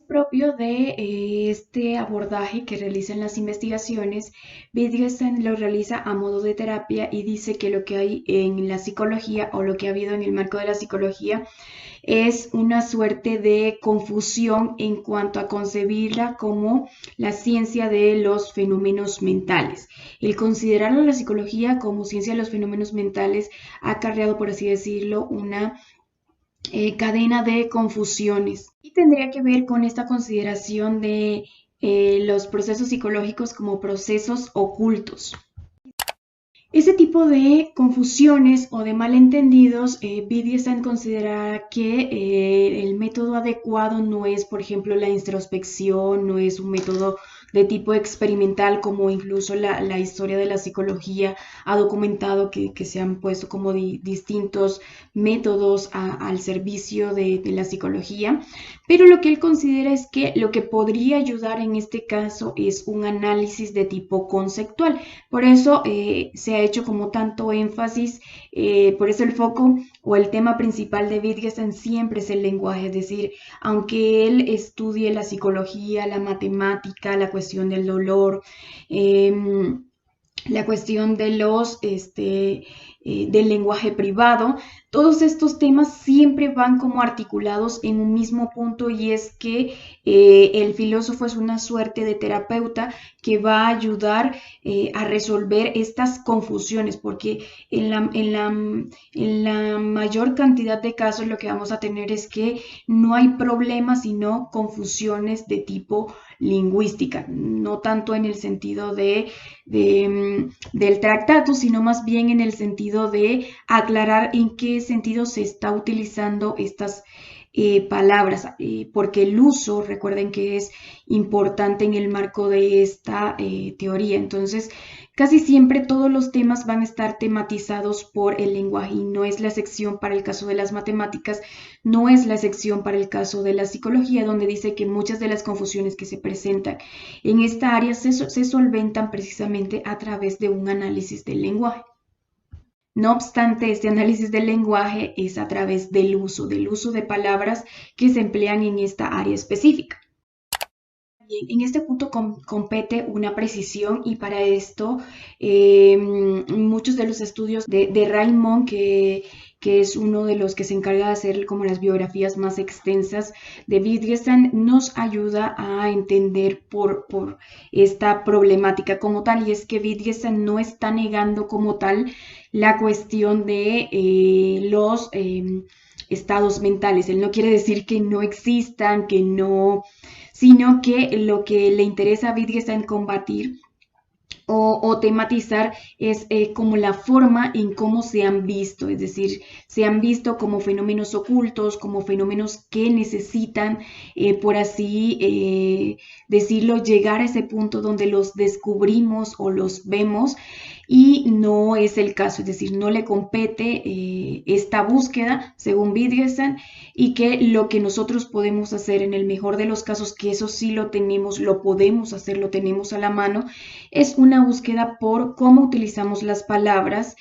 [SPEAKER 1] Propio de este abordaje que realizan las investigaciones, Wittgenstein lo realiza a modo de terapia y dice que lo que hay en la psicología o lo que ha habido en el marco de la psicología es una suerte de confusión en cuanto a concebirla como la ciencia de los fenómenos mentales. El considerar a la psicología como ciencia de los fenómenos mentales ha acarreado, por así decirlo, una cadena de confusiones, y tendría que ver con esta consideración de los procesos psicológicos como procesos ocultos. Ese tipo de confusiones o de malentendidos, Wittgenstein considera que el método adecuado no es, por ejemplo, la introspección, no es un método de tipo experimental, como incluso la historia de la psicología ha documentado que se han puesto como distintos métodos al servicio de la psicología, pero lo que él considera es que lo que podría ayudar en este caso es un análisis de tipo conceptual. Por eso se ha hecho como tanto énfasis, por eso el foco o el tema principal de Wittgenstein siempre es el lenguaje, es decir, aunque él estudie la psicología, la matemática, la cuestión del dolor, la cuestión de del lenguaje privado, todos estos temas siempre van como articulados en un mismo punto, y es que el filósofo es una suerte de terapeuta que va a ayudar a resolver estas confusiones, porque en la mayor cantidad de casos lo que vamos a tener es que no hay problemas, sino confusiones de tipo lingüística, no tanto en el sentido del tratado, sino más bien en el sentido de aclarar en qué sentido se está utilizando estas palabras, porque el uso, recuerden que es importante en el marco de esta teoría. Entonces, casi siempre todos los temas van a estar tematizados por el lenguaje, y no es la excepción para el caso de las matemáticas, no es la excepción para el caso de la psicología, donde dice que muchas de las confusiones que se presentan en esta área se solventan precisamente a través de un análisis del lenguaje. No obstante, este análisis del lenguaje es a través del uso de palabras que se emplean en esta área específica. En este punto compete una precisión, y para esto muchos de los estudios de Raymond, que es uno de los que se encarga de hacer como las biografías más extensas de Wittgenstein, nos ayuda a entender por esta problemática como tal, y es que Wittgenstein no está negando como tal la cuestión de los estados mentales. Él no quiere decir que no existan, que no, sino que lo que le interesa a Wittgenstein combatir o tematizar es como la forma en cómo se han visto, es decir, se han visto como fenómenos ocultos, como fenómenos que necesitan, por así decirlo, llegar a ese punto donde los descubrimos o los vemos, y no es el caso, es decir, no le compete esta búsqueda, según Wittgenstein, y que lo que nosotros podemos hacer en el mejor de los casos, que eso sí lo tenemos, lo podemos hacer, lo tenemos a la mano, es una búsqueda por cómo utilizamos las palabras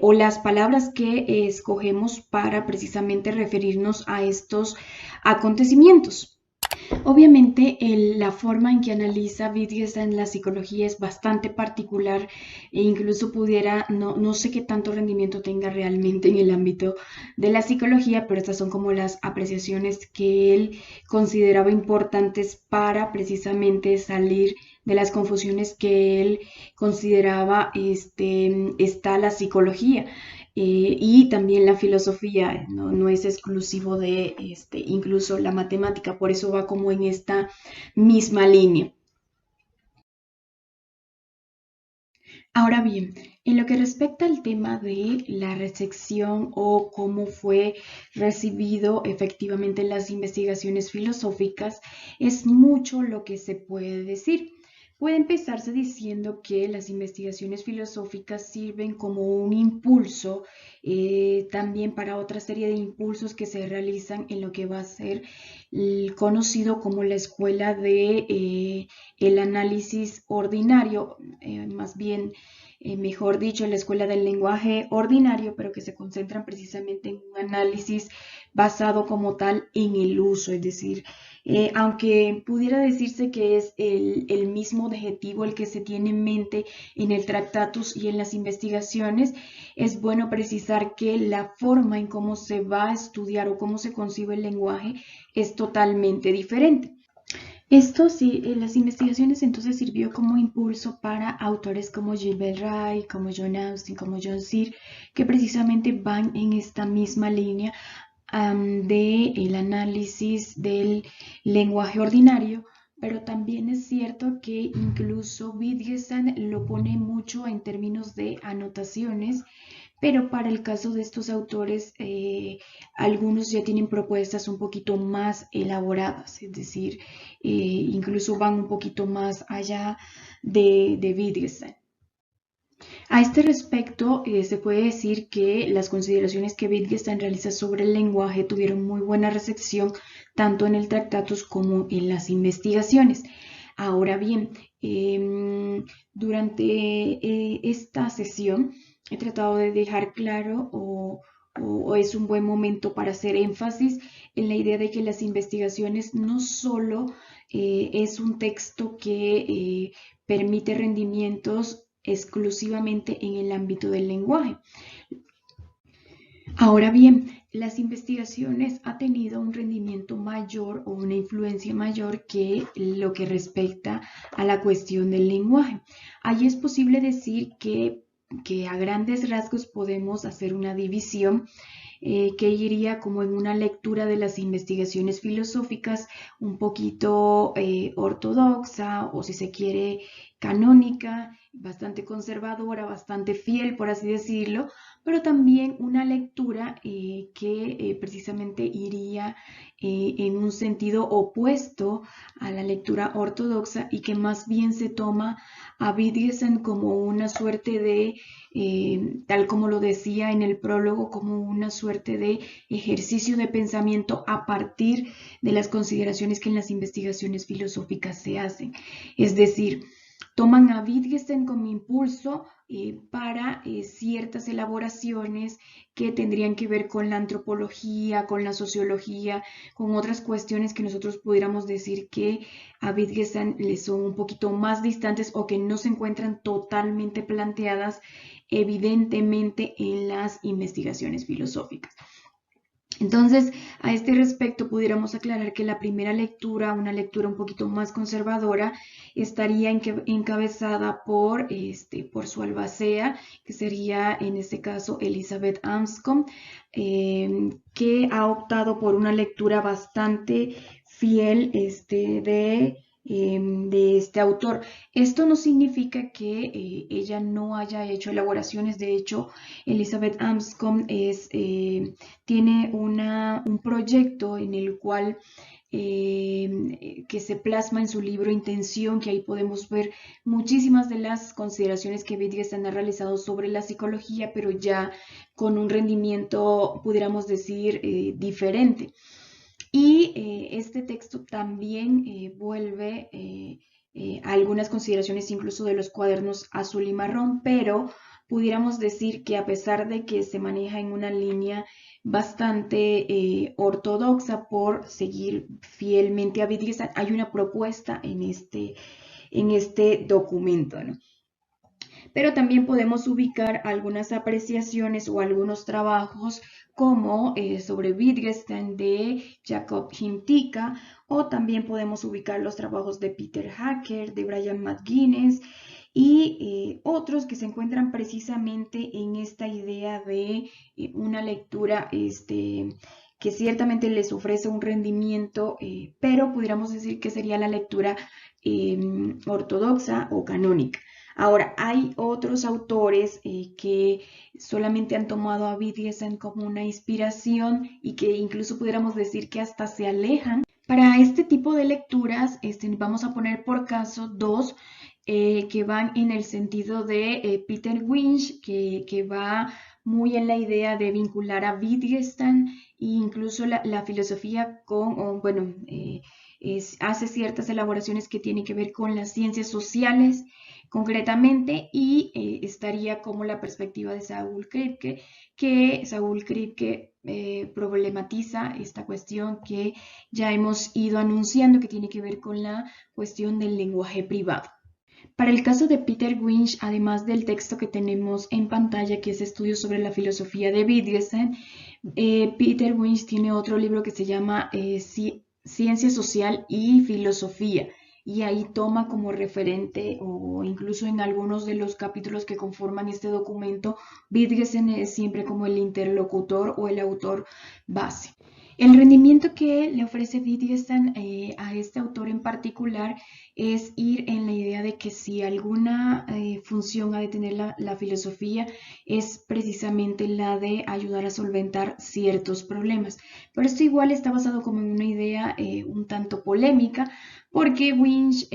[SPEAKER 1] o las palabras que escogemos para precisamente referirnos a estos acontecimientos. Obviamente, la forma en que analiza Wittgenstein la psicología es bastante particular, e incluso pudiera, no sé qué tanto rendimiento tenga realmente en el ámbito de la psicología, pero estas son como las apreciaciones que él consideraba importantes para precisamente salir de las confusiones que él consideraba está la psicología. Y también la filosofía, no es exclusivo de incluso la matemática, por eso va como en esta misma línea. Ahora bien, en lo que respecta al tema de la recepción o cómo fue recibido efectivamente las investigaciones filosóficas, es mucho lo que se puede decir. Puede empezarse diciendo que las investigaciones filosóficas sirven como un impulso también para otra serie de impulsos que se realizan en lo que va a ser conocido como la escuela de el análisis ordinario, más bien, mejor dicho, la escuela del lenguaje ordinario, pero que se concentran precisamente en un análisis basado como tal en el uso, es decir, aunque pudiera decirse que es el mismo objetivo el que se tiene en mente en el Tractatus y en las investigaciones, es bueno precisar que la forma en cómo se va a estudiar o cómo se concibe el lenguaje es totalmente diferente. Esto sí, las investigaciones entonces sirvió como impulso para autores como Gilbert Ryle, como John Austin, como John Searle, que precisamente van en esta misma línea del análisis del lenguaje ordinario, pero también es cierto que incluso Wittgenstein lo pone mucho en términos de anotaciones, pero para el caso de estos autores, algunos ya tienen propuestas un poquito más elaboradas, es decir, incluso van un poquito más allá de Wittgenstein. A este respecto, se puede decir que las consideraciones que Wittgenstein realiza sobre el lenguaje tuvieron muy buena recepción tanto en el Tractatus como en las investigaciones. Ahora bien, durante esta sesión he tratado de dejar claro o es un buen momento para hacer énfasis en la idea de que las investigaciones no solo es un texto que permite rendimientos exclusivamente en el ámbito del lenguaje. Ahora bien, las investigaciones han tenido un rendimiento mayor o una influencia mayor que lo que respecta a la cuestión del lenguaje. Allí es posible decir que a grandes rasgos podemos hacer una división que iría como en una lectura de las investigaciones filosóficas un poquito ortodoxa o si se quiere canónica, bastante conservadora, bastante fiel por así decirlo, pero también una lectura que precisamente iría en un sentido opuesto a la lectura ortodoxa y que más bien se toma a Wittgenstein como una suerte de tal como lo decía en el prólogo, como una suerte de ejercicio de pensamiento a partir de las consideraciones que en las investigaciones filosóficas se hacen. Es decir, toman a Wittgenstein como impulso para ciertas elaboraciones que tendrían que ver con la antropología, con la sociología, con otras cuestiones que nosotros pudiéramos decir que a Wittgenstein le son un poquito más distantes o que no se encuentran totalmente planteadas evidentemente en las investigaciones filosóficas. Entonces, a este respecto, pudiéramos aclarar que la primera lectura, una lectura un poquito más conservadora, estaría encabezada por su albacea, que sería en este caso Elizabeth Anscombe, que ha optado por una lectura bastante fiel de este autor. Esto no significa que ella no haya hecho elaboraciones. De hecho, Elizabeth Anscombe tiene un proyecto en el cual que se plasma en su libro Intención, que ahí podemos ver muchísimas de las consideraciones que Wittgenstein ha realizado sobre la psicología, pero ya con un rendimiento, pudiéramos decir, diferente. Y este texto también vuelve a algunas consideraciones incluso de los cuadernos azul y marrón, pero pudiéramos decir que a pesar de que se maneja en una línea bastante ortodoxa por seguir fielmente a Wittgenstein, hay una propuesta en este documento, ¿no? Pero también podemos ubicar algunas apreciaciones o algunos trabajos como sobre Wittgenstein de Jacob Hintika, o también podemos ubicar los trabajos de Peter Hacker, de Brian McGuinness y otros que se encuentran precisamente en esta idea de una lectura que ciertamente les ofrece un rendimiento, pero pudiéramos decir que sería la lectura ortodoxa o canónica. Ahora, hay otros autores que solamente han tomado a Wittgenstein como una inspiración y que incluso pudiéramos decir que hasta se alejan. Para este tipo de lecturas, vamos a poner por caso dos que van en el sentido de Peter Winch, que va muy en la idea de vincular a Wittgenstein e incluso la filosofía con, bueno, hace ciertas elaboraciones que tienen que ver con las ciencias sociales concretamente, y estaría como la perspectiva de Saul Kripke, que Saul Kripke problematiza esta cuestión que ya hemos ido anunciando, que tiene que ver con la cuestión del lenguaje privado. Para el caso de Peter Winch, además del texto que tenemos en pantalla, que es Estudios sobre la filosofía de Wittgenstein, Peter Winch tiene otro libro que se llama Ciencia Social y Filosofía, y ahí toma como referente, o incluso en algunos de los capítulos que conforman este documento, Wittgenstein es siempre como el interlocutor o el autor base. El rendimiento que le ofrece Wittgenstein a este autor en particular es ir en la idea de que si alguna función ha de tener la filosofía, es precisamente la de ayudar a solventar ciertos problemas. Pero esto igual está basado como en una idea un tanto polémica, porque Winch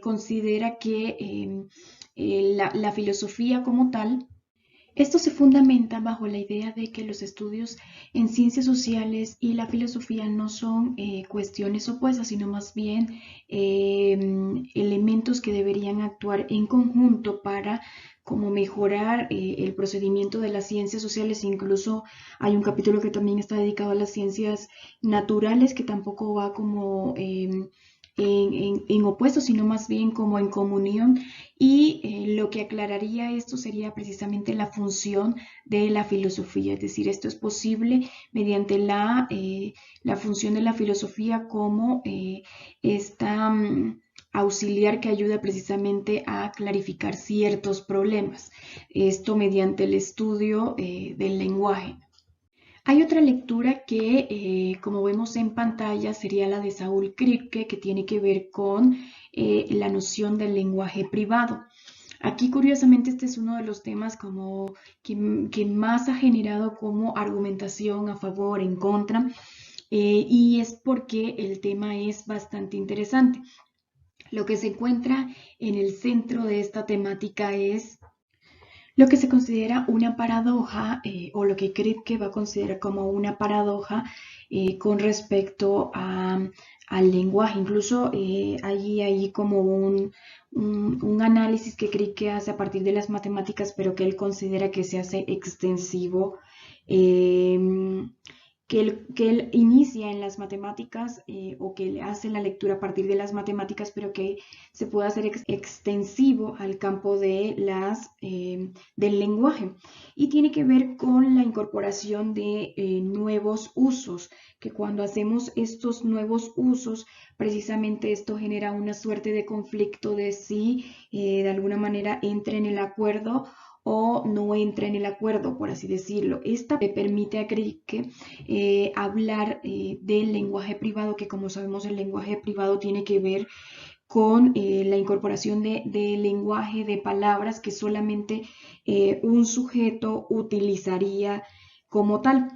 [SPEAKER 1] considera que la filosofía como tal, esto se fundamenta bajo la idea de que los estudios en ciencias sociales y la filosofía no son cuestiones opuestas, sino más bien elementos que deberían actuar en conjunto para como mejorar el procedimiento de las ciencias sociales. Incluso hay un capítulo que también está dedicado a las ciencias naturales, que tampoco va como en opuesto, sino más bien como en comunión, y lo que aclararía esto sería precisamente la función de la filosofía, es decir, esto es posible mediante la función de la filosofía como esta auxiliar que ayuda precisamente a clarificar ciertos problemas, esto mediante el estudio del lenguaje. Hay otra lectura que, como vemos en pantalla, sería la de Saul Kripke, que tiene que ver con la noción del lenguaje privado. Aquí, curiosamente, este es uno de los temas como que más ha generado como argumentación a favor, en contra, y es porque el tema es bastante interesante. Lo que se encuentra en el centro de esta temática es lo que se considera una paradoja, o lo que Kripke va a considerar como una paradoja con respecto al lenguaje. Incluso hay como un análisis que Kripke hace a partir de las matemáticas, pero que él considera que se hace extensivo, eh, que él inicia en las matemáticas, o que él hace la lectura a partir de las matemáticas, pero que se puede hacer extensivo al campo de del lenguaje, y tiene que ver con la incorporación de nuevos usos, que cuando hacemos estos nuevos usos, precisamente esto genera una suerte de conflicto de si de alguna manera entra en el acuerdo o no entra en el acuerdo, por así decirlo. Esta permite a Kripke hablar del lenguaje privado, que como sabemos el lenguaje privado tiene que ver con la incorporación de lenguaje, de palabras que solamente un sujeto utilizaría como tal.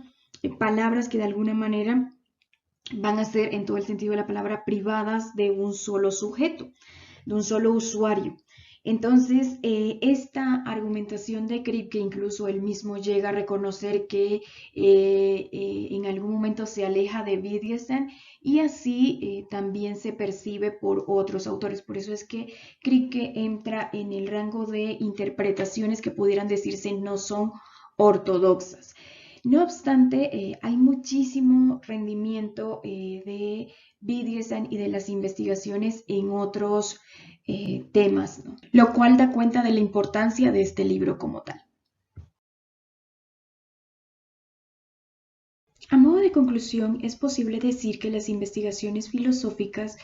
[SPEAKER 1] Palabras que de alguna manera van a ser, en todo el sentido de la palabra, privadas de un solo sujeto, de un solo usuario. Entonces, esta argumentación de Kripke, incluso él mismo llega a reconocer que en algún momento se aleja de Wittgenstein, y así también se percibe por otros autores. Por eso es que Kripke entra en el rango de interpretaciones que pudieran decirse no son ortodoxas. No obstante, hay muchísimo rendimiento de Wittgenstein y de las investigaciones en otros temas, ¿no? Lo cual da cuenta de la importancia de este libro como tal. A modo de conclusión, es posible decir que las investigaciones filosóficas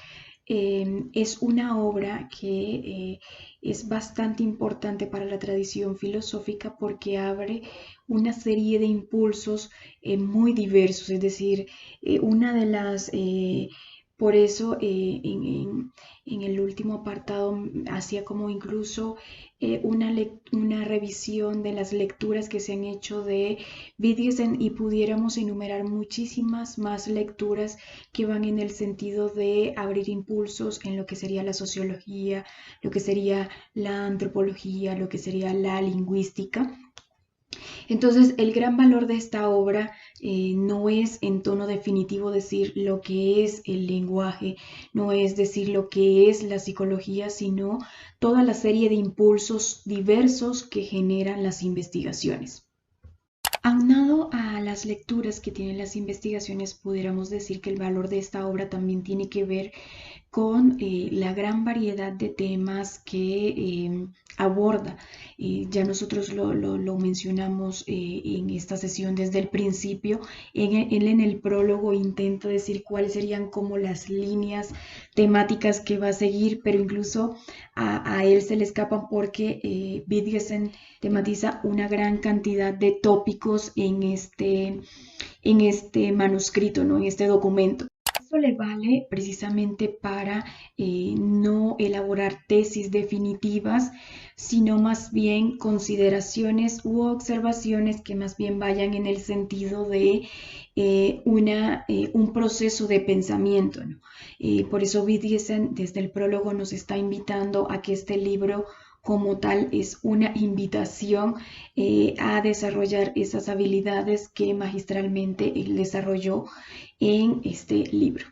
[SPEAKER 1] es una obra que es bastante importante para la tradición filosófica, porque abre una serie de impulsos muy diversos. Es decir, una de las Por eso en el último apartado hacía como incluso una revisión de las lecturas que se han hecho de Wittgenstein y pudiéramos enumerar muchísimas más lecturas que van en el sentido de abrir impulsos en lo que sería la sociología, lo que sería la antropología, lo que sería la lingüística. Entonces, el gran valor de esta obra no es en tono definitivo decir lo que es el lenguaje, no es decir lo que es la psicología, sino toda la serie de impulsos diversos que generan las investigaciones. Aunado a las lecturas que tienen las investigaciones, pudiéramos decir que el valor de esta obra también tiene que ver con la gran variedad de temas que aborda. Ya nosotros lo mencionamos en esta sesión desde el principio. Él en el prólogo intenta decir cuáles serían como las líneas temáticas que va a seguir, pero incluso a él se le escapan porque Wittgenstein tematiza una gran cantidad de tópicos en este manuscrito, ¿no? En este documento. Eso le vale precisamente para no elaborar tesis definitivas, sino más bien consideraciones u observaciones que más bien vayan en el sentido de un proceso de pensamiento, ¿no? Por eso Wittgenstein desde el prólogo nos está invitando a que este libro como tal es una invitación a desarrollar esas habilidades que magistralmente él desarrolló en este libro.